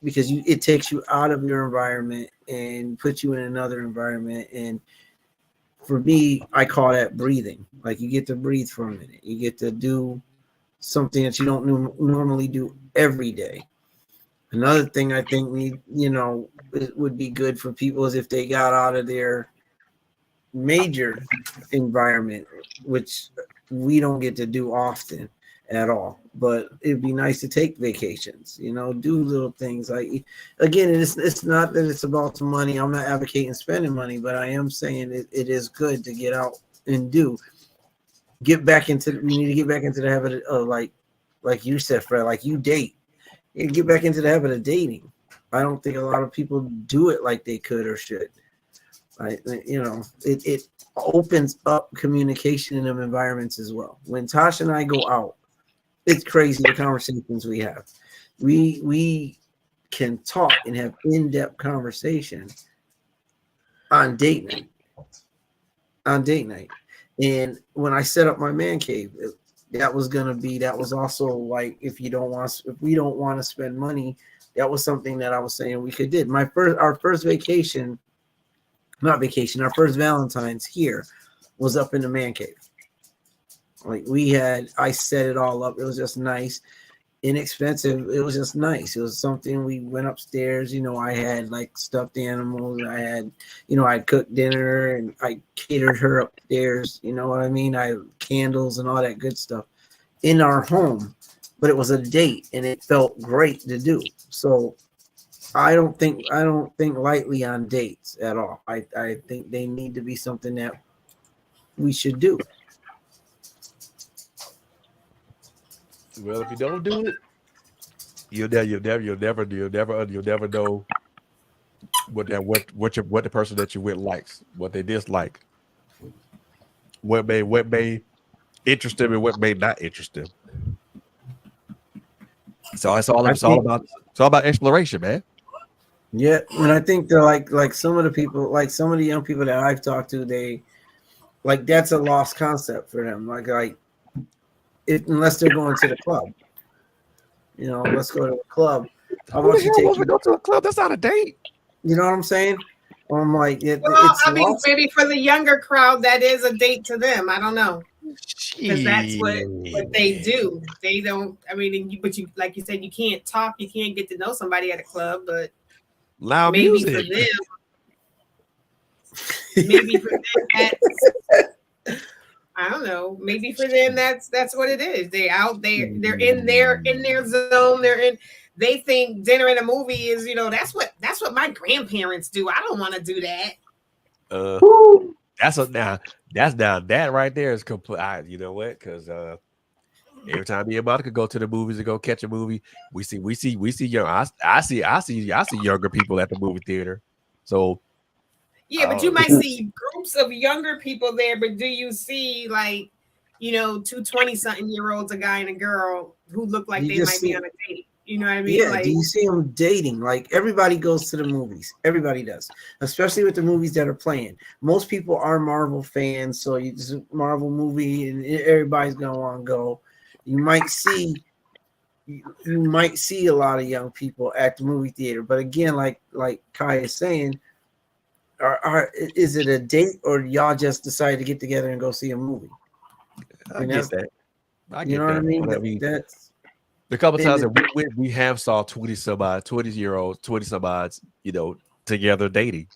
because it takes you out of your environment and puts you in another environment. And for me, I call that breathing. Like you get to breathe for a minute. You get to do something that you don't normally do every day. Another thing I think it would be good for people is if they got out of their major environment, which we don't get to do often at all. But it'd be nice to take vacations, do little things. Like, again, it's not that it's about the money. I'm not advocating spending money, but I am saying it is good to get out and we need to get back into the habit of like you said, Fred, like you date. You get back into the habit of dating. I don't think a lot of people do it like they could or should. Right? It opens up communication in them environments as well. When Tasha and I go out, it's crazy the conversations we have. We can talk and have in-depth conversation on date night. And when I set up my man cave, that was also like, if we don't want to spend money, that was something that I was saying we could did. Our first Valentine's here was up in the man cave. Like I set it all up. It was just nice, inexpensive. It was just nice. It was something we went upstairs. I had like stuffed animals. I had, I cooked dinner and I catered her upstairs. You know what I mean? I had candles and all that good stuff in our home, but it was a date and it felt great to do. So I don't think lightly on dates at all. I think they need to be something that we should do. Well, if you don't do it, you'll never know what the person that you with likes, what they dislike, what may interest them and what may not interest them. So it's all about exploration, man. Yeah, and I think they're like some of the people, like some of the young people that I've talked to, they like that's a lost concept for them. Unless they're going to the club, let's go to the club. How about you go to a club? That's not a date. You know what I'm saying? I'm like, maybe for the younger crowd, that is a date to them. I don't know, because that's what they do. They don't. I mean, but you, like you said, you can't talk. You can't get to know somebody at a club, but loud maybe music. for them, I don't know. Maybe for them, that's what it is. They out there. They're in their zone. They think dinner and a movie is, that's what my grandparents do. I don't want to do that. That right there is complete. You know what? Because every time me and Monica go to the movies and go catch a movie, we see young. I see younger people at the movie theater. So. Yeah, but you might see groups of younger people there, but do you see two 20-something-year-olds, a guy and a girl who look like they might be on a date? You know what I mean? Yeah, do you see them dating? Like everybody goes to the movies. Everybody does, especially with the movies that are playing. Most people are Marvel fans, so you just Marvel movie and everybody's gonna want to go. You might see a lot of young people at the movie theater, but again, like Kai is saying. Is it a date or y'all just decide to get together and go see a movie? I get that. You know what I mean? That's the couple times that we have saw 20-year-olds, 20-some-odds, together dating,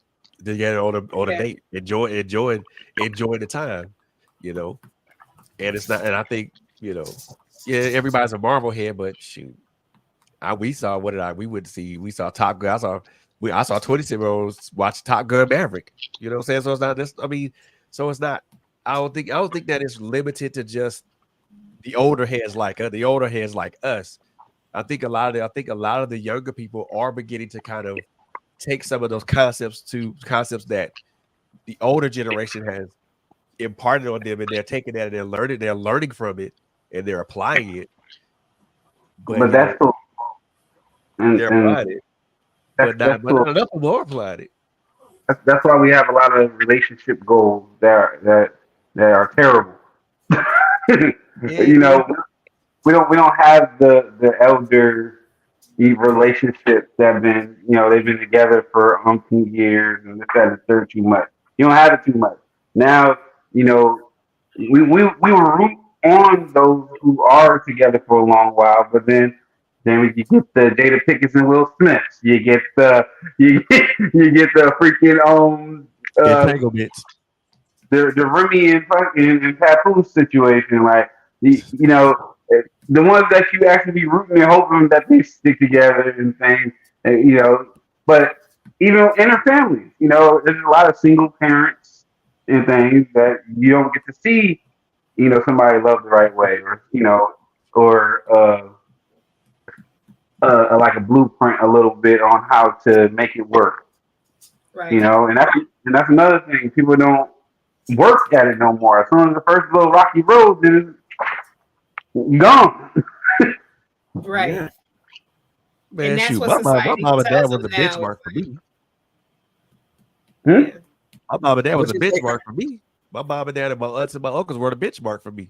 together on a date, enjoying the time, and it's not. And I think everybody's a Marvel head, but shoot, we saw we saw Top Gun. I saw 20-year-olds watch Top Gun Maverick. You know what I'm saying? So it's not this. I mean, so it's not. I don't think that it's limited to just the older heads like us. I think a lot of the younger people are beginning to kind of take some of those concepts that the older generation has imparted on them, and they're taking that and they're learning from it, and they're applying it. But that's cool. They're applying it. But not enough people are applying it. That's why we have a lot of relationship goals that are terrible. We don't have the elder relationships that have been, they've been together for umpteen years and this, that, and the third too much. You don't have it too much. Now, we will root on those who are together for a long while, but then you get the Jada Pickett's and Will Smiths. You get the freaking Entanglements. the Remy and Papoose situation. Like the ones that you actually be rooting and hoping that they stick together and things. But even in their families, there's a lot of single parents and things that you don't get to see. Somebody love the right way, or like a blueprint a little bit on how to make it work. Right. And that's another thing. People don't work at it no more. As soon as the first little rocky road is gone. Right. Yeah. Man, And that's shoot, what my society mom and dad tells was a them now. benchmark for me. Yeah. My mom and dad was a What you think? benchmark for me. My mom and dad and my aunts and my uncles were the benchmark for me.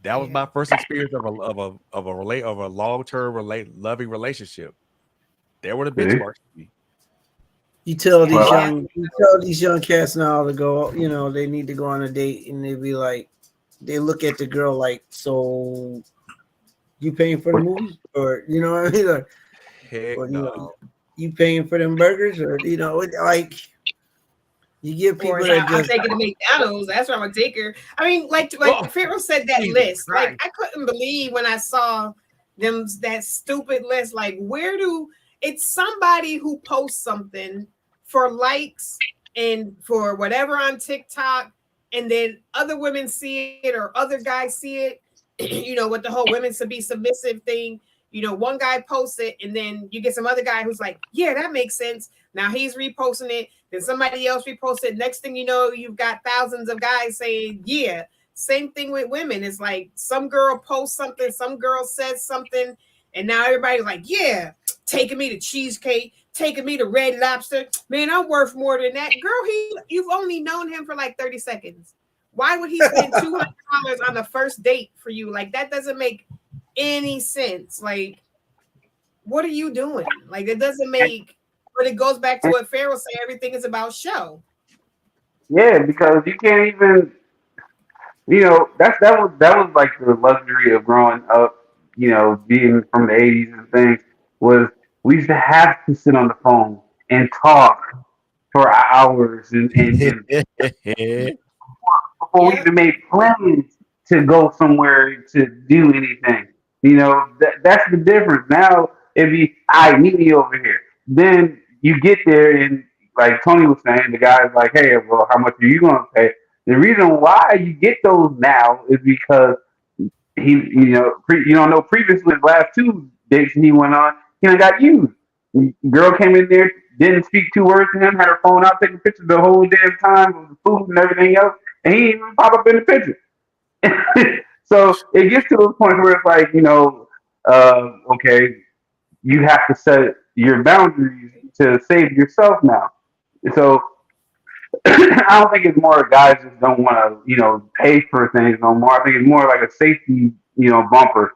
That was my first experience of a long-term loving relationship. They were the benchmarks for me. You tell Well, these young cats now to go, they need to go on a date, and they be like, they look at the girl like, so you paying for the movie, or you know what I mean, or, Heck or no. you paying for them burgers, or like you give people Or that I'm just taking to McDonald's. That's where I'm gonna take her. I mean, like Oh, Pharaoh said that Jesus list. Christ. Like I couldn't believe when I saw that stupid list. Like it's somebody who posts something for likes and for whatever on TikTok, and then other women see it or other guys see it. With the whole women to be submissive thing. One guy posts it, and then you get some other guy who's like, yeah, that makes sense. Now he's reposting it. Then somebody else reposts it. Next thing you know, you've got thousands of guys saying, yeah. Same thing with women. It's like some girl posts something, some girl says something, and now everybody's like, yeah, taking me to cheesecake, taking me to Red Lobster. Man, I'm worth more than that. Girl, you've only known him for like 30 seconds. Why would he spend $200 on the first date for you? Like, that doesn't make any sense. Like, what are you doing? Like, it doesn't make, but it goes back to what Pharaoh said, everything is about show. Yeah, because you can't even, that was like the luxury of growing up, being from the 80s and things, was we used to have to sit on the phone and talk for hours and before we even made plans to go somewhere to do anything. That's the difference. Now it'd be, I meet me over here. Then you get there and like Tony was saying, the guy's like, hey, well, how much are you gonna pay? The reason why you get those now is because you don't know previously the last two dates he went on, he done got used. Girl came in there, didn't speak two words to him, had her phone out taking pictures the whole damn time of the food and everything else, and he didn't even pop up in the picture. So it gets to a point where it's like, okay, you have to set your boundaries to save yourself now. So I don't think it's more guys just don't want to, pay for things no more. I think it's more like a safety, bumper,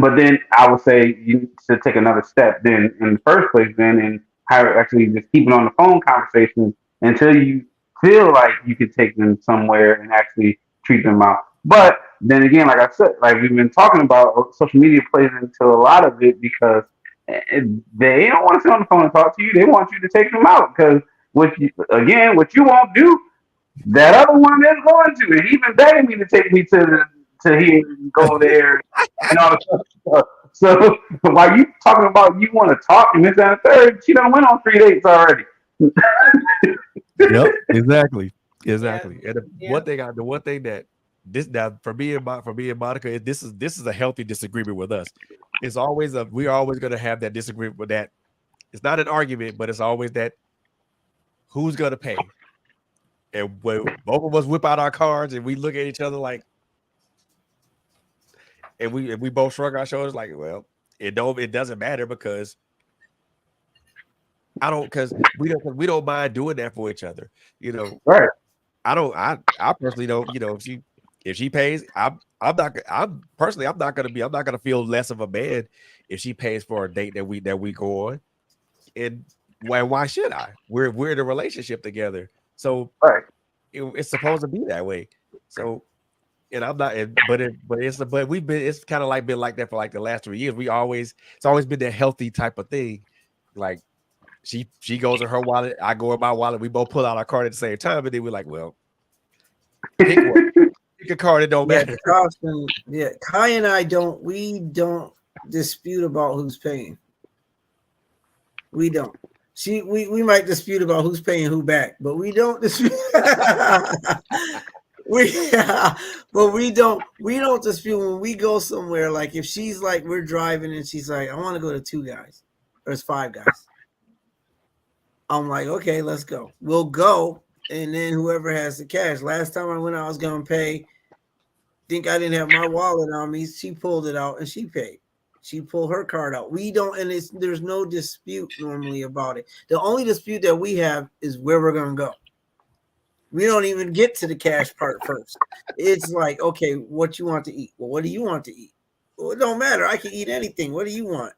but then I would say you need to take another step then in the first place then and actually just keep it on the phone conversation until you feel like you could take them somewhere and actually treat them out. But then again, like I said, like we've been talking about, social media plays into a lot of it because they don't want to sit on the phone and talk to you. They want you to take them out because what you won't do, that other one is going to. And he's been begging me to take me to here and go there and all the stuff. So while you talking about you want to talk and this and the third, she done went on 3 dates already. Yep, exactly. And Yeah. the one thing that this now for me and Monica, this is a healthy disagreement with us. It's always we're always going to have that disagreement with that. It's not an argument, but it's always that who's going to pay. And when both of us whip out our cards and we look at each other like, and we both shrug our shoulders like, well, it doesn't matter because we don't mind doing that for each other, Right. I personally don't, If she pays, I'm not gonna feel less of a man if she pays for a date that we go on. And why should I? We're in a relationship together, so Right. it's supposed to be that way. So, and I'm not, but it's kind of like been like that for like the last 3 years. It's always been that healthy type of thing. Like she goes in her wallet, I go in my wallet, we both pull out our card at the same time, and then we're like, well, pick one. Pick a card, it don't Yeah, matter. Charleston, yeah. Kai and I don't dispute about who's paying. We don't. We might dispute about who's paying who back, but we don't dispute. But we don't dispute when we go somewhere. Like if she's like we're driving and she's like, I want to go to 2 guys or it's 5 guys. I'm like, okay, let's go. We'll go, and then whoever has the cash. Last time I went, I was gonna pay. Think I didn't have my wallet on me. She pulled it out and she paid. She pulled her card out. We don't, and there's no dispute normally about it. The only dispute that we have is where we're gonna go. We don't even get to the cash part first. It's like, okay, what you want to eat? Well, what do you want to eat? Well, it don't matter. I can eat anything. What do you want?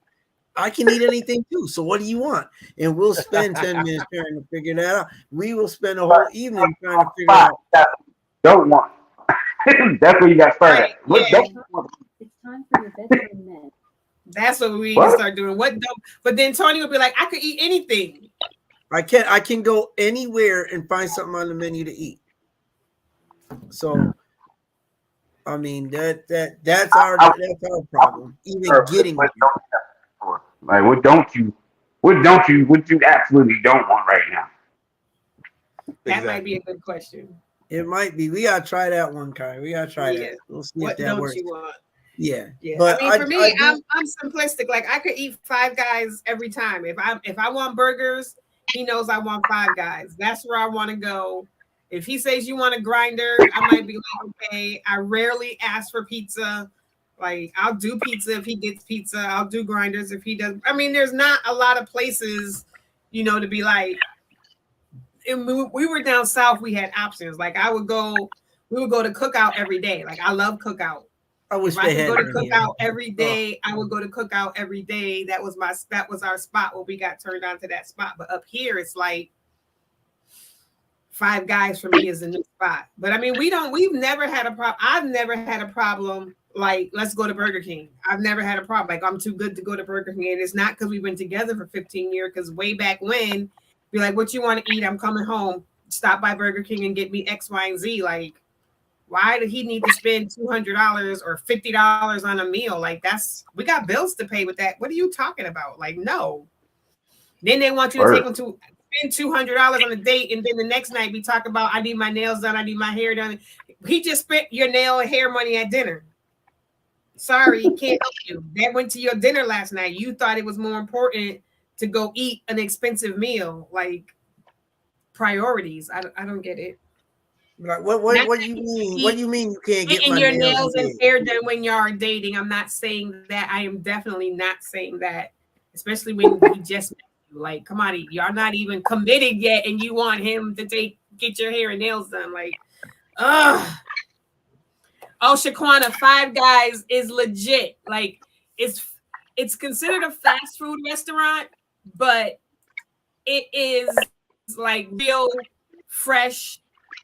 I can eat anything too. So what do you want? And we'll spend 10 minutes trying to figure that out. We will spend a whole evening trying to figure out. Don't want. That's where you got started. Right, What yeah. don't you want? It's time for your bedroom men. That's what we need What? to start doing. What don't? But then Tony would be like, I could eat anything. I can go anywhere and find something on the menu to eat. So, I mean that's our problem. Even getting What don't you have for? Like what you absolutely don't want right now? That might be a good question. it might be. We gotta try that one, Kai. We gotta try Yeah. that. We'll see What if that don't works. you want? Yeah, Yeah, but I mean, for me, I do- I'm simplistic. Like I could eat 5 guys every time. If I want burgers, he knows I want 5 guys. That's where I want to go. If he says you want a grinder, I might be like, okay. I rarely ask for pizza. Like I'll do pizza if he gets pizza. I'll do grinders if he does. I mean, there's not a lot of places, to be like. And we were down south. We had options. Like we would go to Cookout every day. Like I love Cookout. I wish If I they could had go to it here. Cookout every day, I would go to Cookout every day. That was our spot where we got turned on to that spot. But up here, it's like 5 guys for me is a new spot. But I mean, we've never had a problem. I've never had a problem. Like, let's go to Burger King. I've never had a problem. Like, I'm too good to go to Burger King. And it's not because we've been together for 15 years. Because way back when, be like, what you want to eat? I'm coming home. Stop by Burger King and get me X, Y, and Z. Like, why did he need to spend $200 or $50 on a meal? Like we got bills to pay with that. What are you talking about? Like, no. Then they want you to take them to spend $200 on a date, and then the next night we talk about I need my nails done, I need my hair done. He just spent your nail and hair money at dinner. Sorry, he can't help you. That went to your dinner last night. You thought it was more important to go eat an expensive meal. Like priorities. I don't get it. Like, what you mean? What do you mean you can't get Getting my your nails nails and done? hair done when you are dating. I'm not saying that. I am definitely not saying that. Especially when he just met you. Like, come on, y'all not even committed yet, and you want him to get your hair and nails done. Like, ugh. Oh, Shaquana, 5 Guys is legit. Like, it's considered a fast food restaurant, but it is like real fresh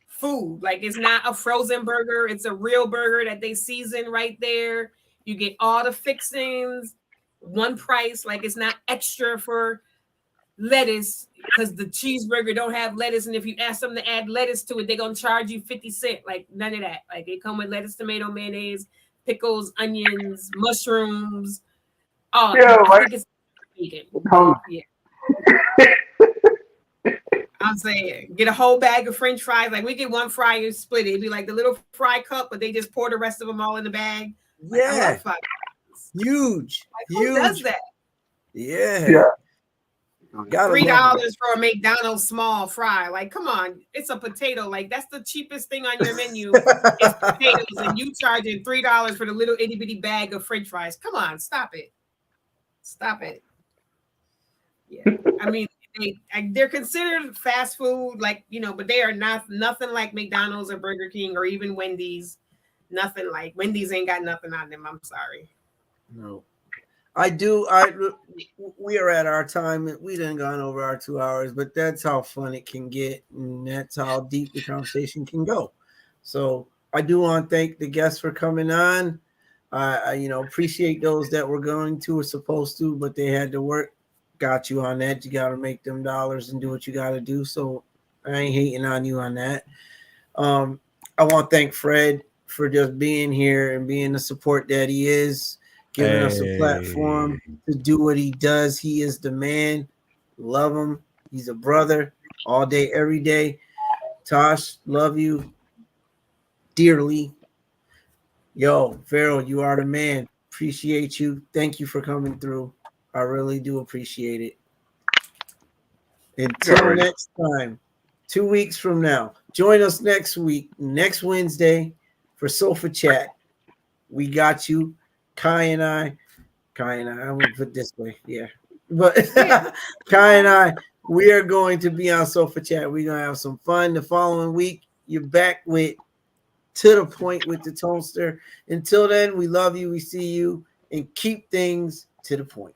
food. Like it's not a frozen burger, it's a real burger that they season right there. You get all the fixings, one price. Like it's not extra for lettuce because the cheeseburger don't have lettuce, and if you ask them to add lettuce to it, they're gonna charge you 50 cents. Like none of that. Like they come with lettuce, tomato, mayonnaise, pickles, onions, mushrooms. Oh Yeah, I right. think it's vegan. Oh. Yeah. I'm saying, get a whole bag of French fries. Like we get one fry and split it. It'd be like the little fry cup, but they just pour the rest of them all in the bag. Like, I Yeah, love Five Guys. huge, Like, who does huge. that? Yeah, gotta $3 love it. for a McDonald's small fry. Like, come on, it's a potato. Like that's the cheapest thing on your menu is potatoes, and you charging $3 for the little itty bitty bag of French fries. Come on, stop it. Stop it. Yeah, I mean. They're considered fast food, like but they are nothing like McDonald's or Burger King or even Wendy's. nothing like Wendy's ain't got nothing on them. I'm sorry. No. We are at our time. We done gone over our 2 hours, but that's how fun it can get, and that's how deep the conversation can go. So I do want to thank the guests for coming on. I appreciate those that were going to or supposed to, but they had to work. Got you on that. You got to make them dollars and do what you got to do. So I ain't hating on you on that. I want to thank Fred for just being here and being the support that he is, giving us a platform to do what he does. He is the man. Love him. He's a brother all day, every day. Tosh, love you dearly. Yo, Pharaoh, you are the man. Appreciate you. Thank you for coming through. I really do appreciate it. Until next time, 2 weeks from now, join us next week, next Wednesday for Sofa Chat. We got you. Kai and I, I'm going to put it this way. Yeah. But Kai and I, we are going to be on Sofa Chat. We're going to have some fun. The following week, you're back with To the Point with the Tonester. Until then, we love you. We see you. And keep things to the point.